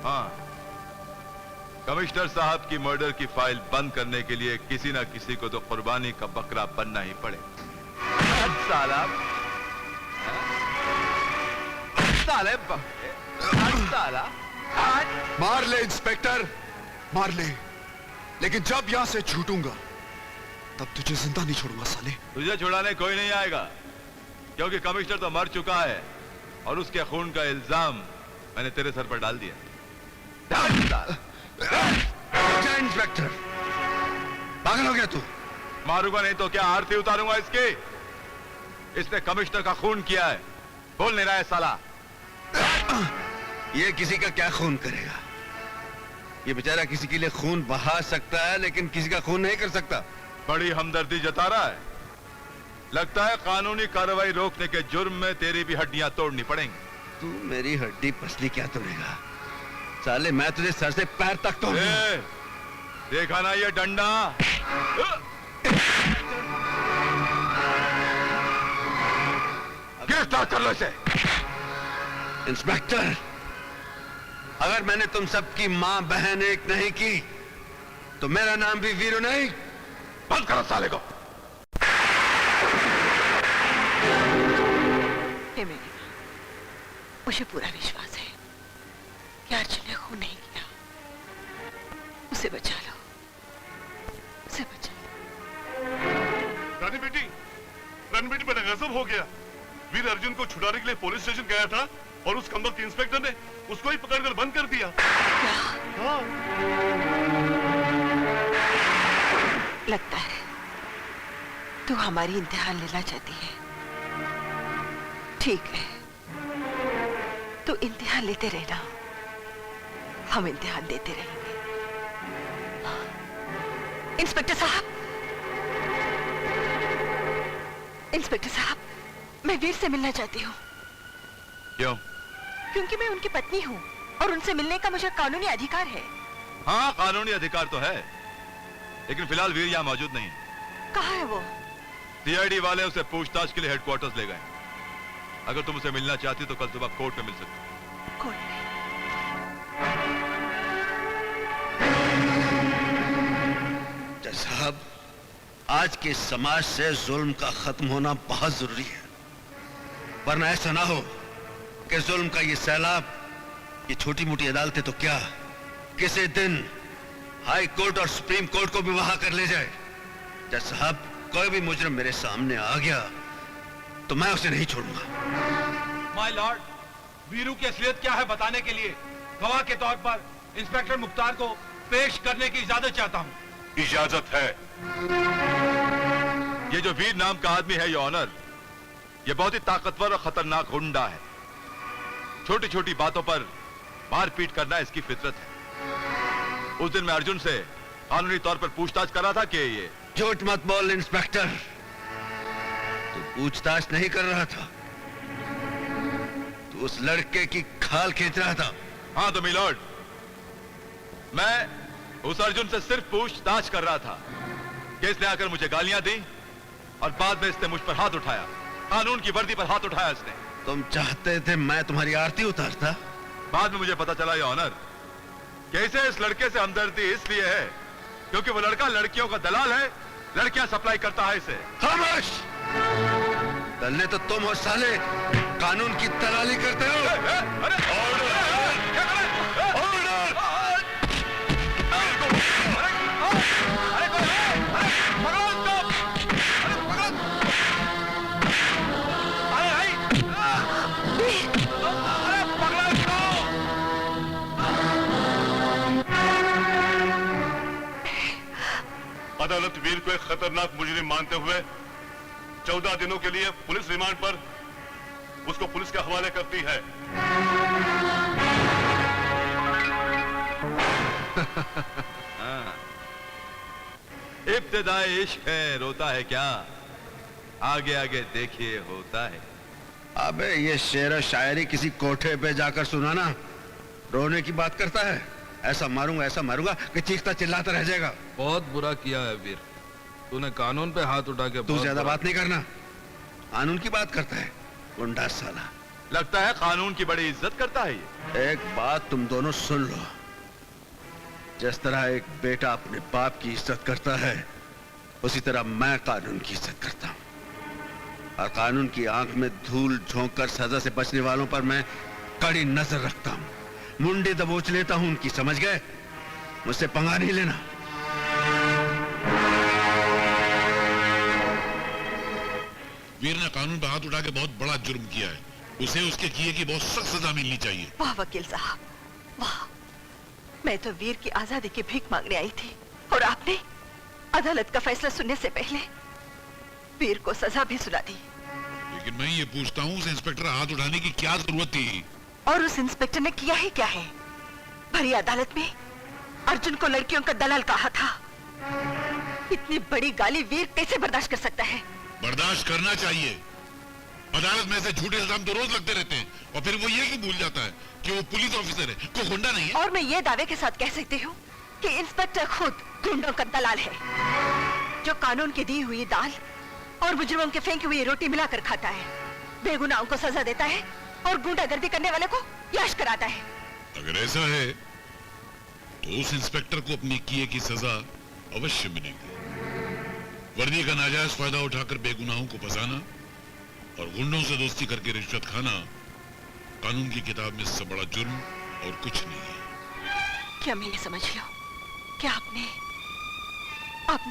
H: हाँ, कमिश्नर साहब की मर्डर की फाइल बंद करने के लिए किसी ना किसी को तो कुर्बानी का बकरा बनना ही पड़े। साला
A: मार ले इंस्पेक्टर, मार ले, लेकिन जब यहां से छूटूंगा तब तुझे जिंदा नहीं छोड़ूंगा साले।
H: तुझे छुड़ाने कोई नहीं आएगा, क्योंकि कमिश्नर तो मर चुका है और उसके खून का इल्जाम मैंने तेरे सर पर डाल दिया।
A: इंस्पेक्टर, पागल हो गया तू?
H: मारूंगा नहीं तो क्या आरती उतारूंगा इसकी? इसने कमिश्नर का खून किया है, बोल नहीं रहा है साला।
A: ये किसी का क्या खून करेगा? ये बेचारा किसी के लिए खून बहा सकता है, लेकिन किसी का खून नहीं कर सकता।
H: बड़ी हमदर्दी जता रहा है। लगता है कानूनी कार्रवाई रोकने के जुर्म में तेरी भी हड्डियां तोड़नी पड़ेंगी।
A: तू मेरी हड्डी पसली क्या तोड़ेगा साले? मैं तुझे सर से पैर तक तोड़ दूंगा।
H: देखा ना ये डंडा? गिरफ्तार कर लो इसे।
A: इंस्पेक्टर, अगर मैंने तुम सबकी मां बहन एक नहीं की तो मेरा नाम भी वीरू नहीं।
H: बंद करो साले को।
N: हे मेरी मां, मुझे पूरा विश्वास है कि अर्जुन ने खून नहीं किया। उसे बचा लो, उसे बचा लो।
F: रानी बेटी बड़ा गजब हो गया। वीर अर्जुन को छुड़ाने के लिए पुलिस स्टेशन गया था और उस कमबख्त के इंस्पेक्टर ने उसको ही पकड़कर बंद कर दिया। हाँ।
N: लगता है तू हमारी इम्तिहान लेना चाहती है। ठीक है, तू इम्तिहान लेते रहना, हम इम्तिहान देते रहेंगे। इंस्पेक्टर साहब, इंस्पेक्टर साहब, मैं वीर से मिलना चाहती हूँ।
C: क्यों?
N: क्योंकि मैं उनकी पत्नी हूँ और उनसे मिलने का मुझे कानूनी अधिकार है।
C: हाँ, कानूनी अधिकार तो है, लेकिन फिलहाल वीर यहाँ मौजूद नहीं है।
N: कहाँ है वो?
C: सीआईडी वाले उसे पूछताछ के लिए हेडक्वार्टर्स ले गए। अगर तुम उसे मिलना चाहती तो कल सुबह कोर्ट में मिल सकती।
N: कोर्ट में?
A: जज साहब, आज के समाज से जुल्म का खत्म होना बहुत जरूरी है, वरना ऐसा ना हो कि जुल्म का ये सैलाब, ये छोटी मोटी अदालतें तो क्या, किसी दिन हाई कोर्ट और सुप्रीम कोर्ट को भी वहां कर ले जाए। जज साहब, कोई भी मुजरिम मेरे सामने आ गया तो मैं उसे नहीं छोड़ूंगा।
G: माय लॉर्ड, वीरू की असलियत क्या है बताने के लिए गवाह के तौर पर इंस्पेक्टर मुख्तार को पेश करने की इजाजत चाहता हूँ।
F: इजाजत है।
C: ये जो वीर नाम का आदमी है, ये ऑनर, ये बहुत ही ताकतवर और खतरनाक गुंडा है। छोटी छोटी बातों पर मारपीट करना इसकी फितरत है। उस दिन मैं अर्जुन से कानूनी तौर पर पूछताछ कर रहा था कि ये...
A: झूठ मत बोल इंस्पेक्टर, तू पूछताछ नहीं कर रहा था, तू उस लड़के की खाल खींच रहा था।
C: हाँ तो मिलॉर्ड, मैं उस अर्जुन से सिर्फ पूछताछ कर रहा था कि इसने आकर मुझे गालियां दी और बाद में इसने मुझ पर हाथ उठाया, कानून की वर्दी पर हाथ उठाया इसने।
A: तुम चाहते थे मैं तुम्हारी आरती उतारता?
C: बाद में मुझे पता चला ये ऑनर कि इसे इस लड़के से हमदर्दी इसलिए है क्योंकि वो लड़का लड़कियों का दलाल है, लड़कियां सप्लाई करता है इसे।
A: खामोश! दल्ले तो तुम हो साले, कानून की दलाली करते हो।
F: अदालत वीर को एक खतरनाक मुजरिम मानते हुए 14 दिनों के लिए पुलिस रिमांड पर उसको पुलिस के हवाले करती है।
C: इब्तिदाई इश्क है, रोता है क्या, आगे आगे देखिए होता है।
A: अबे ये शेर शायरी किसी कोठे पे जाकर सुनाना रोने की बात करता है। ऐसा मारूंगा कि चीखता चिल्लाता रह जाएगा।
E: बहुत बुरा किया है वीर, तूने कानून पे हाथ उठा के।
A: तू ज्यादा बात नहीं करना, कानून की बात करता है गुंडा साला।
C: लगता है कानून की बड़ी इज्जत करता है ये।
A: एक बात तुम दोनों सुन लो, जिस तरह एक बेटा अपने बाप की इज्जत करता है, उसी तरह मैं कानून की इज्जत करता हूं और कानून की आंख में धूल झोंक कर सजा से बचने वालों पर मैं कड़ी नजर रखता हूं, मुंडी दबोच लेता हूं उनकी, समझ गए? मुझसे पंगा नहीं लेना।
K: वीर ने कानून पर हाथ उठा के बहुत बड़ा जुर्म किया है, उसे उसके किए की बहुत सख्त सजा मिलनी चाहिए।
N: वाह वकील साहब, वाह। मैं तो वीर की आजादी की भीख मांगने आई थी और आपने अदालत का फैसला सुनने से पहले वीर को सजा भी सुना दी।
K: लेकिन मैं ये पूछता हूँ, उस इंस्पेक्टर हाथ उठाने की क्या जरूरत थी?
N: और उस इंस्पेक्टर ने किया ही क्या है? भरी अदालत में अर्जुन को लड़कियों का दलाल कहा था। इतनी बड़ी गाली वीर कैसे बर्दाश्त कर सकता है?
K: बर्दाश्त करना चाहिए। अदालत में से झूठे इल्जाम तो रोज लगते रहते हैं और फिर वो ये क्यों भूल जाता है कि वो पुलिस ऑफिसर है, कोई गुंडा नहीं है।
N: और मैं ये दावे के साथ कह सकती हूँ कि इंस्पेक्टर खुद गुंडों का दलाल है, जो कानून की दी हुई दाल और मुजरिमों के फेंकी हुई रोटी मिलाकर खाता है। बेगुनाहों को सजा देता है और गुंडागर्दी करने वाले को यश कराता है।
K: अगर ऐसा है तो उस इंस्पेक्टर को अपने किए की सजा अवश्य मिलेगी। वर्दी का नाजायज फायदा उठाकर बेगुनाहों को फंसाना और गुंडों से दोस्ती करके रिश्वत खाना कानून की किताब में इससे बड़ा जुर्म और कुछ नहीं है।
N: क्या मैंने समझ लो? क्या आपने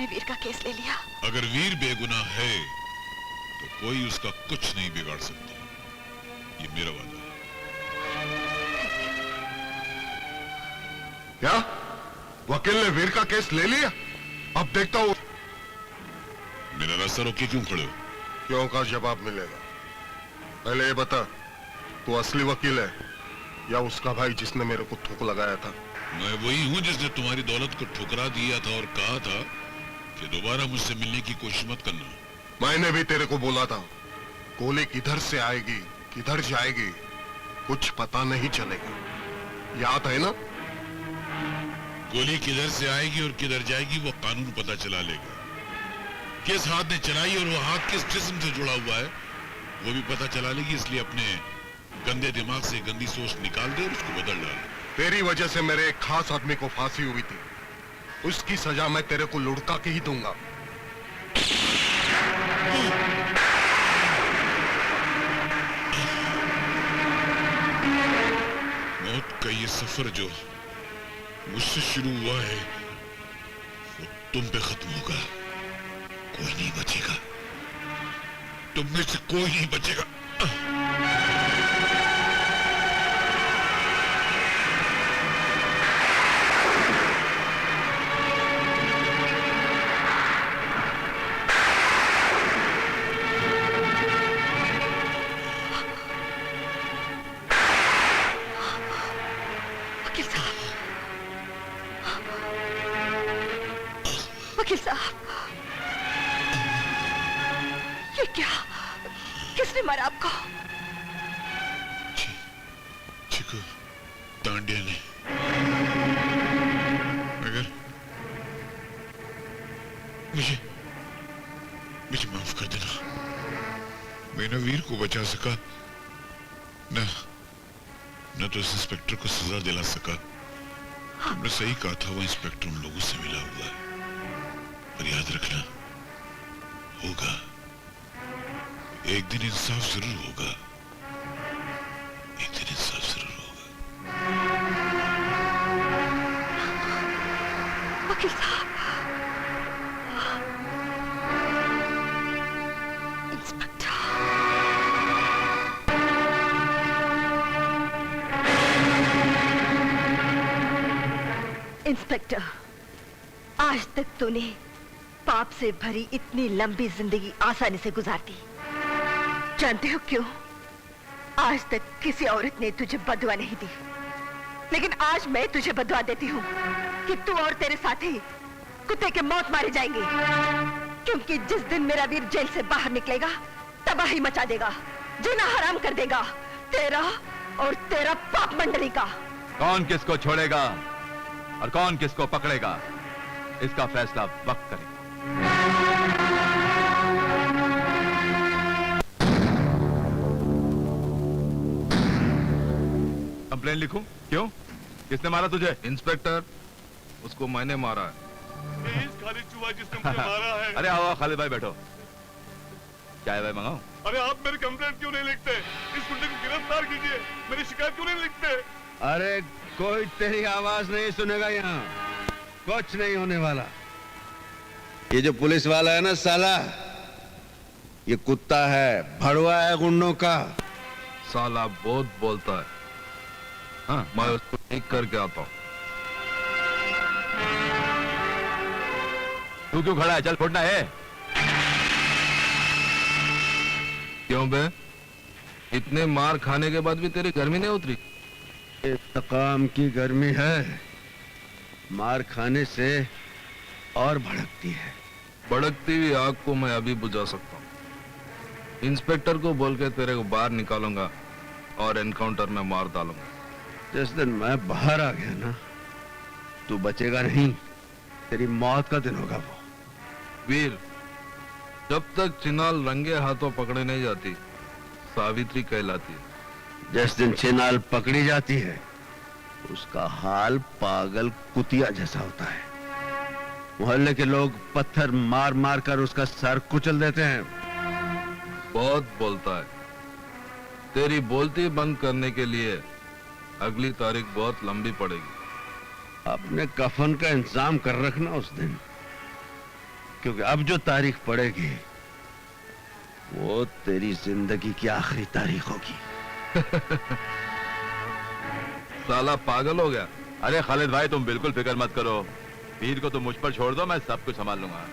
N: वीर का केस ले लिया?
K: अगर वीर बेगुनाह है तो कोई उसका कुछ नहीं बिगाड़ सकता, ये मेरा वादा है।
D: क्या वकील ने वीर का केस ले लिया? अब देखता हूँ।
K: मेरा रास्ता रोके क्यों खड़े हो?
D: क्यों का जवाब मिलेगा। पहले ये बता, तू असली वकील है या उसका भाई जिसने मेरे को थूक लगाया था?
K: मैं वही हूँ जिसने तुम्हारी दौलत को ठुकरा दिया था और कहा था कि दोबारा मुझसे मिलने की कोशिश मत करना।
D: मैंने भी तेरे को बोला था, गोली किधर से आएगी किधर जाएगी कुछ पता नहीं चलेगा, याद है ना?
K: गोली किधर से आएगी और किधर जाएगी वो कानून पता चला लेगा। किस हाथ ने चलाई और वो हाथ किस जिस्म से जुड़ा हुआ है वो भी पता चला लेगी। इसलिए अपने गंदे दिमाग से गंदी सोच निकाल दे और उसको बदल डाल।
D: तेरी वजह से मेरे एक खास आदमी को फांसी हुई थी, उसकी सजा मैं तेरे को लुढ़का के ही दूंगा।
K: मौत का ये सफर जो मुझसे शुरू हुआ है वो तुम पे खत्म होगा। कोई नहीं बचेगा, तुम में से कोई नहीं बचेगा।
N: वकील साहब, ये क्या? किसने मारा आपको?
K: चिकू तांडिया ने। मगर मुझे माफ कर देना। मैं न वीर को बचा सका न तो इस इंस्पेक्टर को सजा दिला सका। तुमने सही कहा था, वो इंस्पेक्टर उन लोगों से मिला हुआ है। पर याद रखना, होगा एक दिन इंसाफ जरूर होगा, एक दिन इंसाफ जरूर होगा।
N: वकील साहब, इंस्पेक्टर, आज तक तूने पाप से भरी इतनी लंबी जिंदगी आसानी से गुजार दी। जानते हो क्यों? आज तक किसी औरत ने तुझे बदुआ नहीं दी, लेकिन आज मैं तुझे बदुआ देती हूँ कि तू और तेरे साथी कुत्ते के मौत मारे जाएंगे, क्योंकि जिस दिन मेरा वीर जेल से बाहर निकलेगा तबाही मचा देगा, जीना हराम कर देगा तेरा और तेरा पाप मंडली का।
G: कौन किसको छोड़ेगा और कौन किसको पकड़ेगा, इसका फैसला वक्त करेगा। कंप्लेन लिखूं? क्यों? किसने मारा तुझे?
E: इंस्पेक्टर, उसको मैंने मारा है।
F: खालिद चूहा जिसने मुझे मारा है।
G: अरे आओ खालिद भाई, बैठो। चाय भाई मंगाओ?
F: अरे आप मेरी कंप्लेंट क्यों नहीं लिखते? इस गुंडे को गिरफ्तार कीजिए, मेरी शिकायत क्यों नहीं लिखते?
A: अरे कोई तेरी आवाज नहीं सुनेगा यहाँ, कुछ नहीं होने वाला। ये जो पुलिस वाला है ना साला, ये कुत्ता है, भड़वा है गुंडों का।
E: साला बहुत बोलता है। हाँ, मैं उसको ठीक करके आता हूँ।
G: तू क्यों खड़ा है? चल फोड़ना है।
E: क्यों बे? इतने मार खाने के बाद भी तेरी गर्मी नहीं उतरी?
A: इंतकाम की गर्मी है, मार खाने से और भड़कती है।
E: भड़कती हुई आग को मैं अभी बुझा सकता हूँ। इंस्पेक्टर को बोल के तेरे को बाहर निकालूंगा और एनकाउंटर में मार डालूंगा।
A: जिस दिन मैं बाहर आ गया ना, तू बचेगा नहीं, तेरी मौत का दिन होगा वो।
E: वीर, जब तक चिनाल रंगे हाथों पकड़े नहीं जाती, सावित्री कहलाती है।
A: जिस दिन चिनाल पकड़ी जाती है उसका हाल पागल कुतिया जैसा होता है। मोहल्ले के लोग पत्थर मार मार कर उसका सर कुचल देते हैं।
E: बहुत बोलता है। तेरी बोलती बंद करने के लिए अगली तारीख बहुत लंबी पड़ेगी।
A: अपने कफन का इंतजाम कर रखना उस दिन, क्योंकि अब जो तारीख पड़ेगी वो तेरी जिंदगी की आखिरी तारीख होगी।
E: साला पागल हो गया।
O: अरे खालिद भाई तुम बिल्कुल फिक्र मत करो, वीर को तुम मुझ पर छोड़ दो, मैं सब कुछ संभाल लूंगा।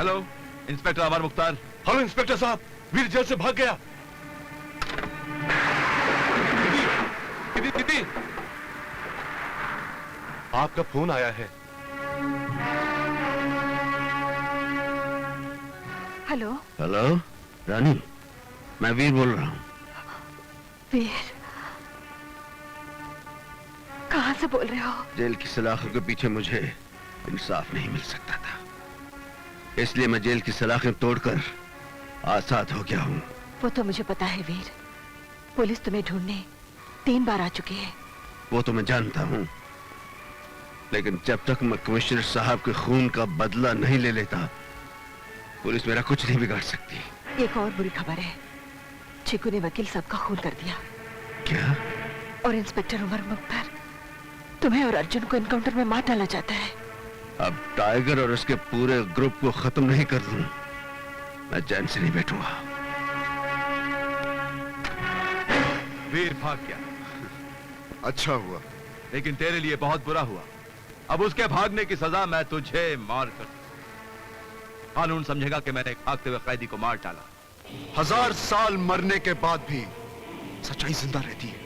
E: हेलो, इंस्पेक्टर अमर मुख्तार।
F: हेलो इंस्पेक्टर साहब, वीर जेल से भाग गया। दीदी, आपका फोन आया है।
N: हेलो।
A: हेलो रानी, मैं वीर बोल रहा हूँ।
N: वीर, कहाँ से बोल रहे हो?
A: जेल की सलाखों के पीछे मुझे इंसाफ नहीं मिल सकता था, इसलिए मैं जेल की सलाखें तोड़कर आजाद हो गया हूँ।
N: वो तो मुझे पता है वीर, पुलिस तुम्हें ढूंढने 3 बार आ चुकी है।
A: वो तो मैं जानता हूँ, लेकिन जब तक मैं कमिश्नर साहब के खून का बदला नहीं ले लेता पुलिस मेरा कुछ नहीं बिगाड़ सकती।
N: एक और बुरी खबर है, चीकू ने वकील साहब का खून कर दिया।
A: क्या?
N: और इंस्पेक्टर उमर मुख्तार तुम्हें और अर्जुन को एनकाउंटर में मार डालना चाहता है।
A: अब टाइगर और उसके पूरे ग्रुप को खत्म नहीं कर दूं, मैं चैन से नहीं बैठूंगा।
O: वीर भाग गया।
H: अच्छा हुआ,
O: लेकिन तेरे लिए बहुत बुरा हुआ। अब उसके भागने की सजा मैं तुझे मार कर, कानून समझेगा कि मैंने एक भागते हुए कैदी को मार डाला।
H: 1000 साल मरने के बाद भी सच्चाई जिंदा रहती है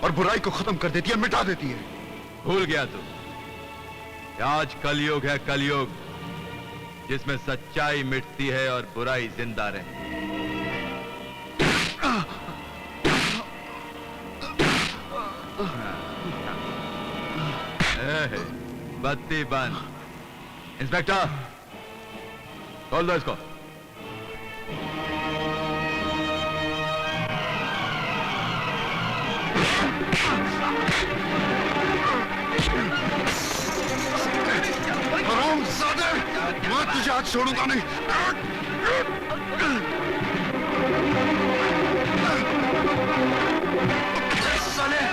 H: और बुराई को खत्म कर देती है, मिटा देती है।
O: भूल गया तू, आज कलयुग है, कलयुग जिसमें सच्चाई मिटती है और बुराई जिंदा रहती है। बत्ती बंद। इंस्पेक्टर खोल दो इसको।
H: हरामजादे, मैं तुझे आज छोड़ूंगा नहीं। साले!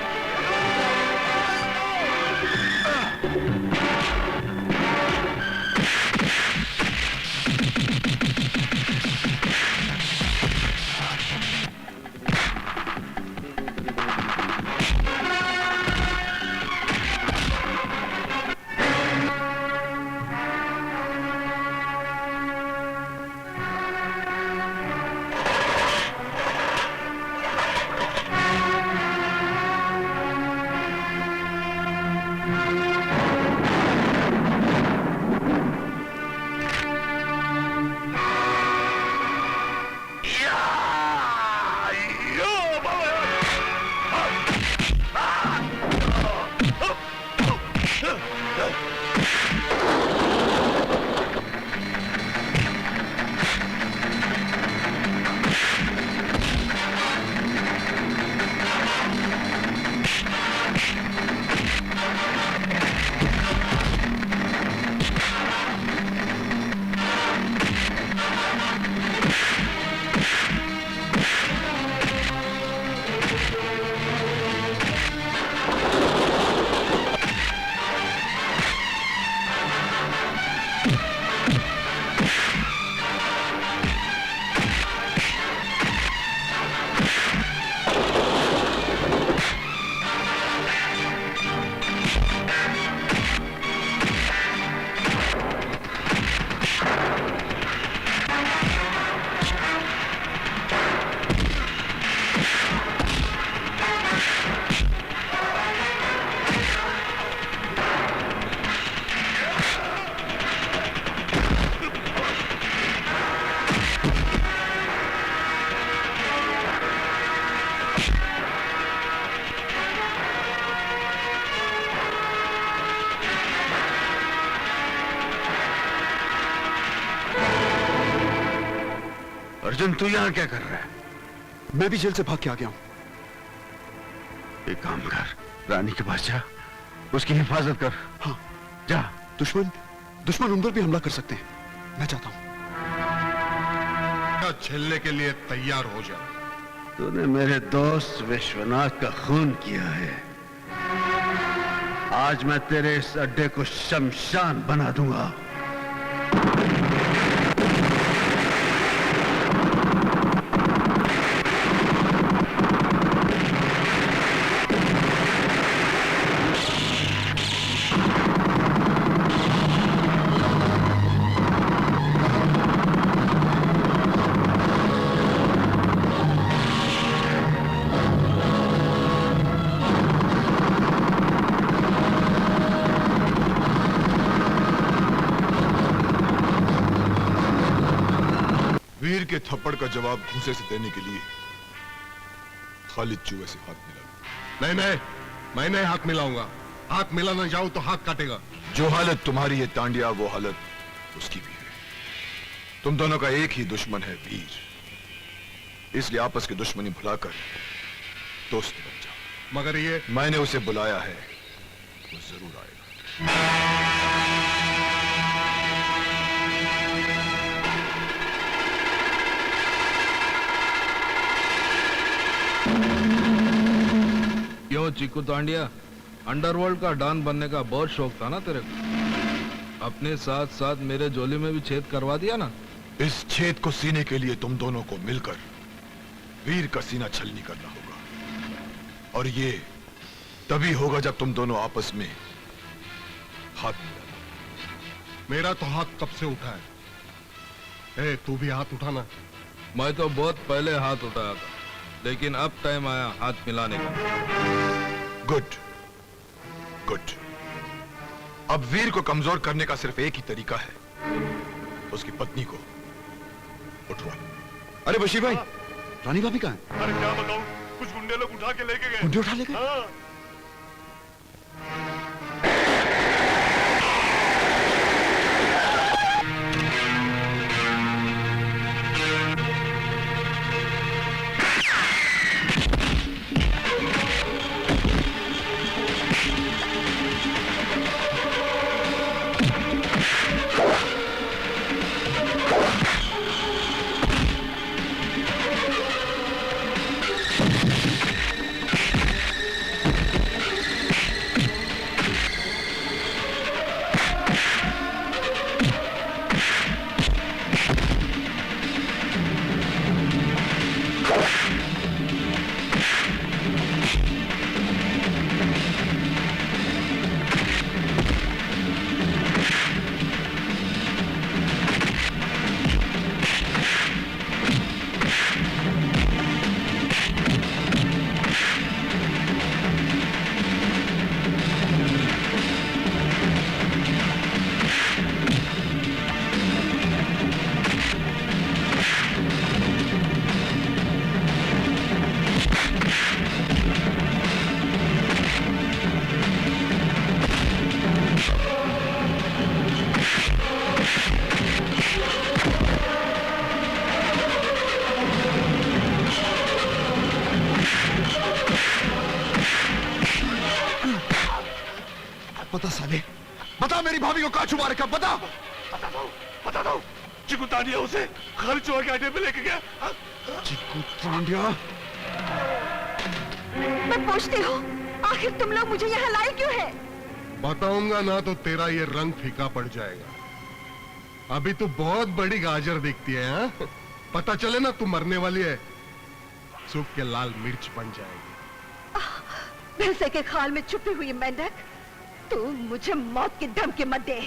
A: अर्जुन तू यहाँ क्या कर रहा है?
P: मैं भी जेल से भाग के आ गया हूं।
A: एक काम कर, रानी के पास जा, उसकी हिफाजत कर।
P: हाँ
A: जा।
P: दुश्मन उन पर भी हमला कर सकते हैं, मैं चाहता हूं।
D: झेलने के लिए तैयार हो जा।
A: तूने मेरे दोस्त विश्वनाथ का खून किया है, आज मैं तेरे इस अड्डे को शमशान बना दूंगा।
H: वीर के थप्पड़ का जवाब घूंसे से देने के लिए खालिद चूहे से हाथ मिला।
D: नहीं, मैं नहीं हाथ मिलाऊंगा। हाथ मिलाना जाऊं तो हाथ काटेगा।
H: जो हालत तुम्हारी है तांडिया, वो हालत उसकी भी है। तुम दोनों का एक ही दुश्मन है, वीर। इसलिए आपस की दुश्मनी भुलाकर दोस्त बन जाओ।
D: मगर ये
H: मैंने उसे बुलाया है, वो जरूर आएगा।
E: क्यों चीकू तांडिया, अंडरवर्ल्ड का डॉन बनने का बहुत शौक था ना तेरे को? अपने साथ साथ मेरे झोली में भी छेद करवा दिया ना।
H: इस छेद को सीने के लिए तुम दोनों को मिलकर वीर का सीना छलनी करना होगा, और ये तभी होगा जब तुम दोनों आपस में हाथ मिलाना।
D: मेरा तो हाथ कब से उठा है। तू भी हाथ उठाना।
E: मैं तो बहुत पहले हाथ उठाया था, लेकिन अब टाइम आया हाथ मिलाने का।
H: Good good. अब वीर को कमजोर करने का सिर्फ एक ही तरीका है, उसकी पत्नी को उठवा।
P: अरे बशीर भाई, रानी भाभी कहाँ है?
F: अरे क्या बताऊं, कुछ गुंडे लोग उठा के लेके गए।
P: गुंडे उठा ले गए?
F: हाँ।
P: बता साले, बता मेरी भाभी को कहाँ छुपा रखा, बता।
F: बता दो। चिकू तांडिया उसे खालिद चूहा के अड्डे पे लेके गया।
P: चिकू तांडिया?
N: मैं पूछती हूँ, आखिर तुम लोग मुझे यहाँ लाए क्यों है?
D: बताऊंगा ना तो तेरा ये रंग फीका पड़ जाएगा। अभी तू बहुत बड़ी गाजर दिखती है, हाँ? पता चले ना तू मरने वाली है, सूख के लाल मिर्च बन जाएगी।
N: भैंसे के खाल में छुपी हुई मेंढक, तू मुझे मौत की धमकी मत दे,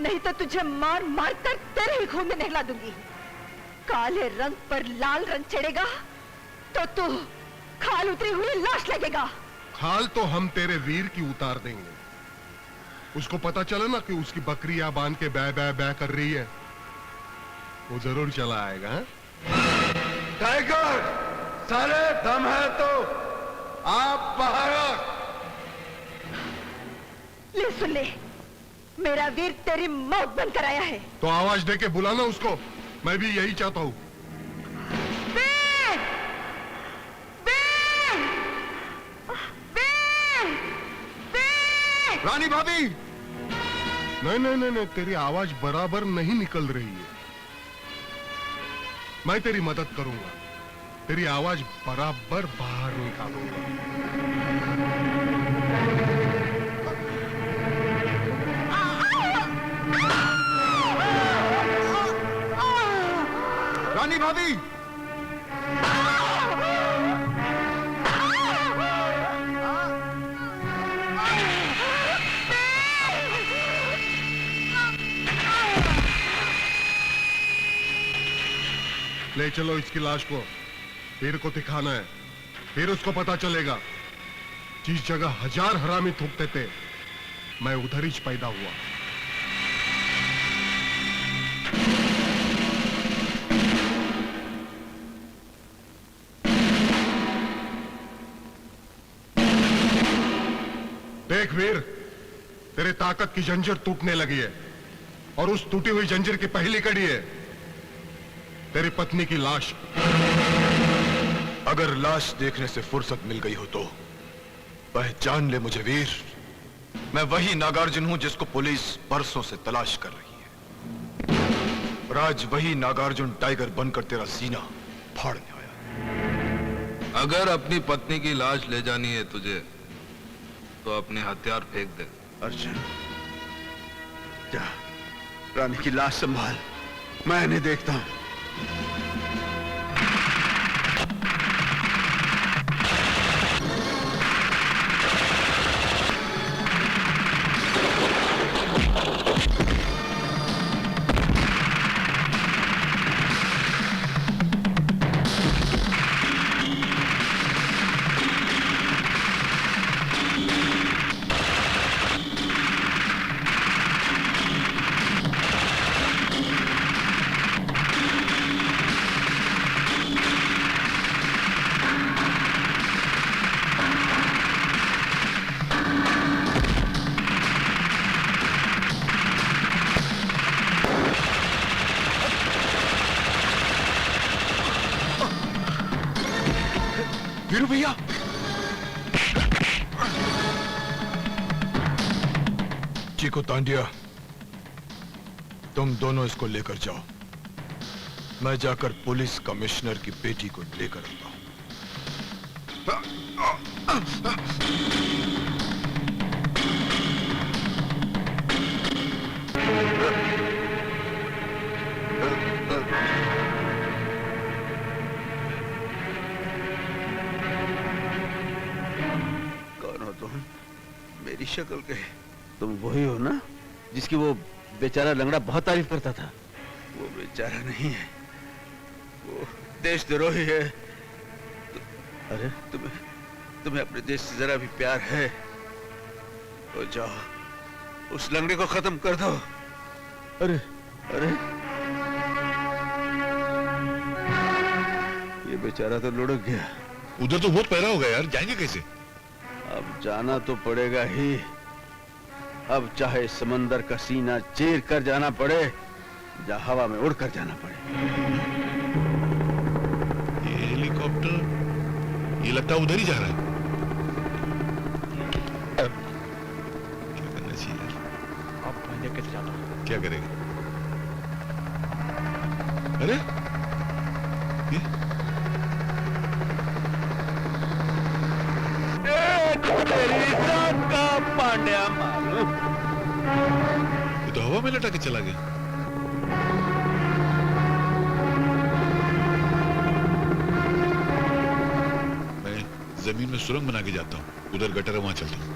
N: नहीं तो तुझे मार मार कर तेरे ही खून में नहला दूंगी। काले रंग पर लाल रंग चढ़ेगा तो तू खाल उतरी हुई लाश लगेगा।
D: खाल तो हम तेरे वीर की उतार देंगे। उसको पता चले ना कि उसकी बकरी यहाँ बांध के बै बै बै कर रही है, वो जरूर चला आएगा। हाँ?
A: टाइगर, सारे दम है तो आप बाहर आ।
N: ले सुन ले, मेरा वीर तेरी मौत बनकर आया है।
D: तो आवाज दे के बुलाना उसको, मैं भी यही चाहता हूँ। रानी भाभी, नहीं नहीं नहीं नहीं, तेरी आवाज बराबर नहीं निकल रही है। मैं तेरी मदद करूंगा, तेरी आवाज बराबर बाहर निकालूंगा। रानी भाभी, ले चलो इसकी लाश को, फिर को दिखाना है, फिर उसको पता चलेगा जिस जगह 1000 हरामी थूकते थे मैं उधर ही पैदा हुआ। देख वीर, तेरे ताकत की जंजीर टूटने लगी है और उस टूटी हुई जंजीर की पहली कड़ी है तेरी पत्नी की लाश।
H: अगर लाश देखने से फुर्सत मिल गई हो तो पहचान ले मुझे वीर, मैं वही नागार्जुन हूं जिसको पुलिस बरसों से तलाश कर रही है। और आज वही नागार्जुन टाइगर बनकर तेरा सीना फाड़ने आया।
E: अगर अपनी पत्नी की लाश ले जानी है तुझे तो अपने हथियार फेंक दे।
A: अर्जुन, जा रानी की लाश संभाल, मैं इन्हें देखता हूं।
H: वीरू भैया, चीकू तांडिया, तुम दोनों इसको लेकर जाओ, मैं जाकर पुलिस कमिश्नर की बेटी को लेकर आता हूं।
A: मेरी शक्ल के तुम वही हो ना जिसकी वो बेचारा लंगड़ा बहुत तारीफ करता था? वो बेचारा नहीं है, वो देशद्रोही है। अरे तुम्हें अपने देश से जरा भी प्यार है तो जाओ उस लंगड़े को खत्म कर दो। अरे अरे ये बेचारा तो लुढ़क गया।
K: उधर तो बहुत पैरा हो गया यार, जाएंगे कैसे?
A: अब जाना तो पड़ेगा ही, अब चाहे समंदर का सीना चीर कर जाना पड़े या हवा में उड़कर जाना पड़े।
K: ये हेलीकॉप्टर, ये लगता है उधर ही जा रहा है। क्या करना चाहिए?
G: आप कैसे जाता हूं?
K: क्या करेगा? अरे
B: का पांड्या मालूम,
K: ये तो हवा में लटा के चला गया। मैं जमीन में सुरंग बना के जाता हूँ, उधर गटर है, वहां चलता हूँ।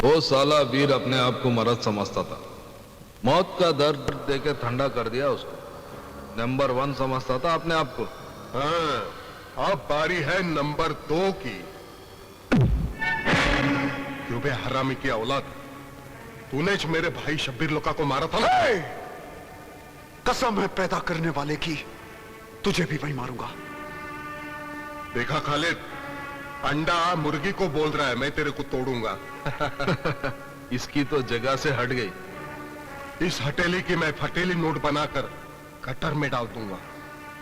E: वो साला वीर अपने आप को मर्द समझता था, मौत का दर्द देकर ठंडा कर दिया उसको। नंबर 1 समझता था अपने आप को।
D: हाँ, अब बारी है नंबर 2 की। क्यों बे हरामी की औलाद, तूने मेरे भाई शब्बीर लोका को मारा था ना?
P: कसम है पैदा करने वाले की, तुझे भी वही मारूंगा।
D: देखा खालिद, अंडा मुर्गी को बोल रहा है मैं तेरे को तोड़ूंगा।
E: इसकी तो जगह से हट गई।
D: इस हथेली की मैं फटेली नोट बनाकर गटर में डाल दूंगा।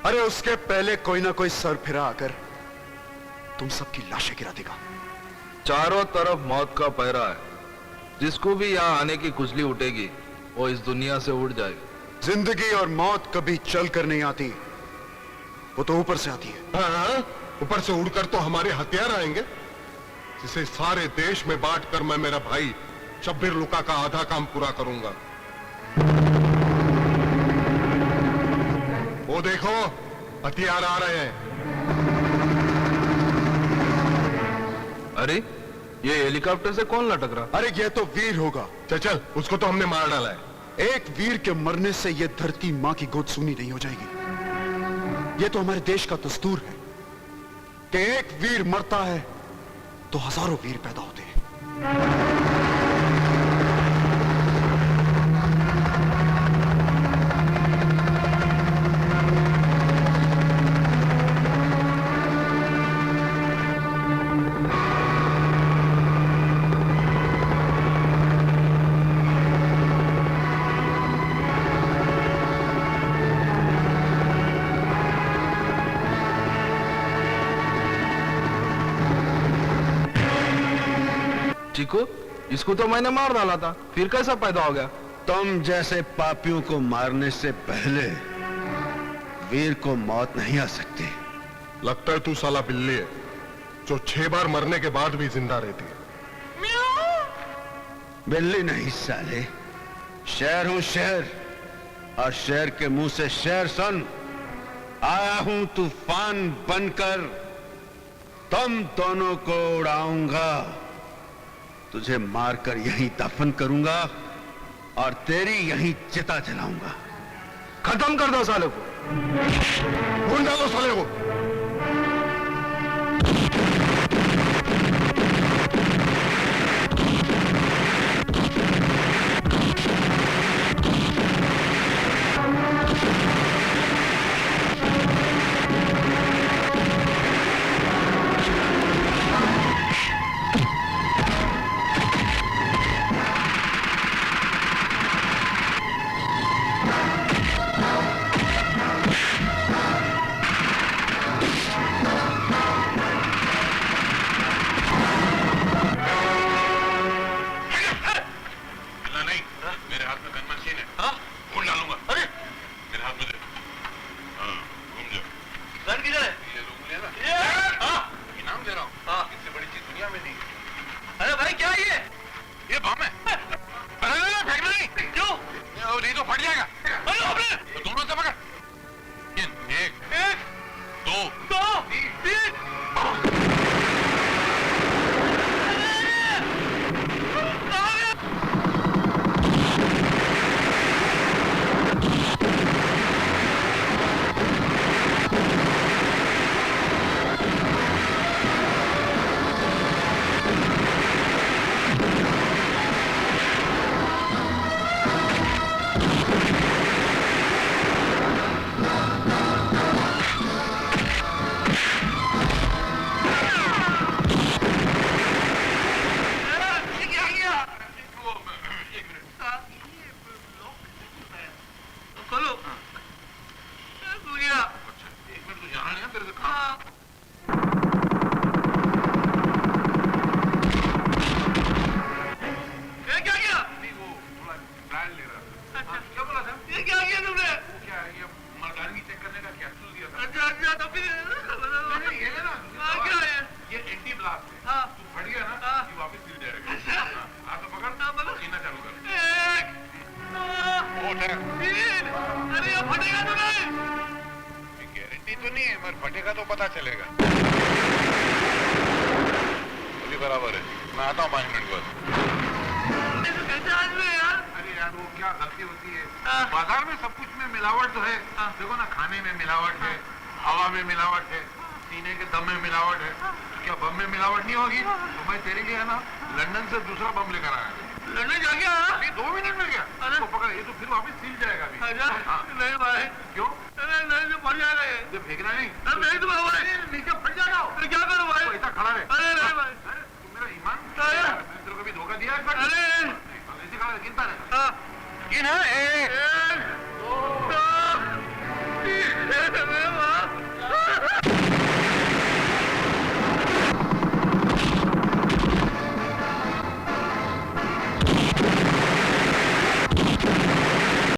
P: अरे उसके पहले कोई ना कोई सर फिरा आकर तुम सबकी लाशें गिरा देगा।
E: चारों तरफ मौत का पहरा है। जिसको भी यहाँ आने की खुजली उठेगी वो इस दुनिया से उड़ जाएगा।
P: जिंदगी और मौत कभी चल कर नहीं आती, वो तो ऊपर से आती है।
D: हाँ, ऊपर से उड़कर तो हमारे हथियार आएंगे, जिसे सारे देश में बांटकर मैं मेरा भाई शब्बीर लुका का आधा काम पूरा करूंगा। वो देखो, हथियार आ रहे हैं।
E: अरे ये हेलीकॉप्टर से कौन लटक रहा?
P: अरे ये तो वीर होगा।
D: चल, उसको तो हमने मार डाला है।
P: एक वीर के मरने से ये धरती मां की गोद सूनी नहीं हो जाएगी। ये तो हमारे देश का दस्तूर है कि एक वीर मरता है तो हजारों वीर पैदा होते हैं।
E: चीकू, इसको तो मैंने मार डाला था, फिर कैसा पैदा हो गया?
A: तुम जैसे पापियों को मारने से पहले वीर को मौत नहीं आ सकती।
D: लगता है तू साला बिल्ली है जो 6 बार मरने के बाद भी जिंदा रहती है।
A: बिल्ली नहीं साले, शेर हूं शेर, और शेर के मुंह से शेर सुन। आया हूं तूफान बनकर, तुम दोनों को उड़ाऊंगा, तुझे मारकर यहीं दफन करूंगा और तेरी यहीं चिता जलाऊंगा।
E: खत्म कर दो साले को,
D: भूल डालो साले को।
K: तो क्या गलती होती है? बाजार में सब कुछ में मिलावट तो है। देखो ना, खाने में मिलावट है, हवा में मिलावट है, सीने के दम में मिलावट है। क्या बम में मिलावट नहीं होगी? तो मैं तेरे लिए है ना लंदन से दूसरा बम लेकर आया। लंदन जा गया? अभी 2 मिनट में गया। इसको पकड़, ये तो फिर वापस सील जाएगा अभी। नहीं भाई, क्यों? नहीं तो फट जाएगा ये। फेंकना नहीं? नहीं तो भाई नीचे फट जाएगा। तो क्या करूं भाई? ऐसा खड़ा रहे। अरे नहीं भाई, तुम मेरा ईमान तेरे को कभी धोखा दिया है? अरे ऐसे खड़ा गिनता रहे। गिन है।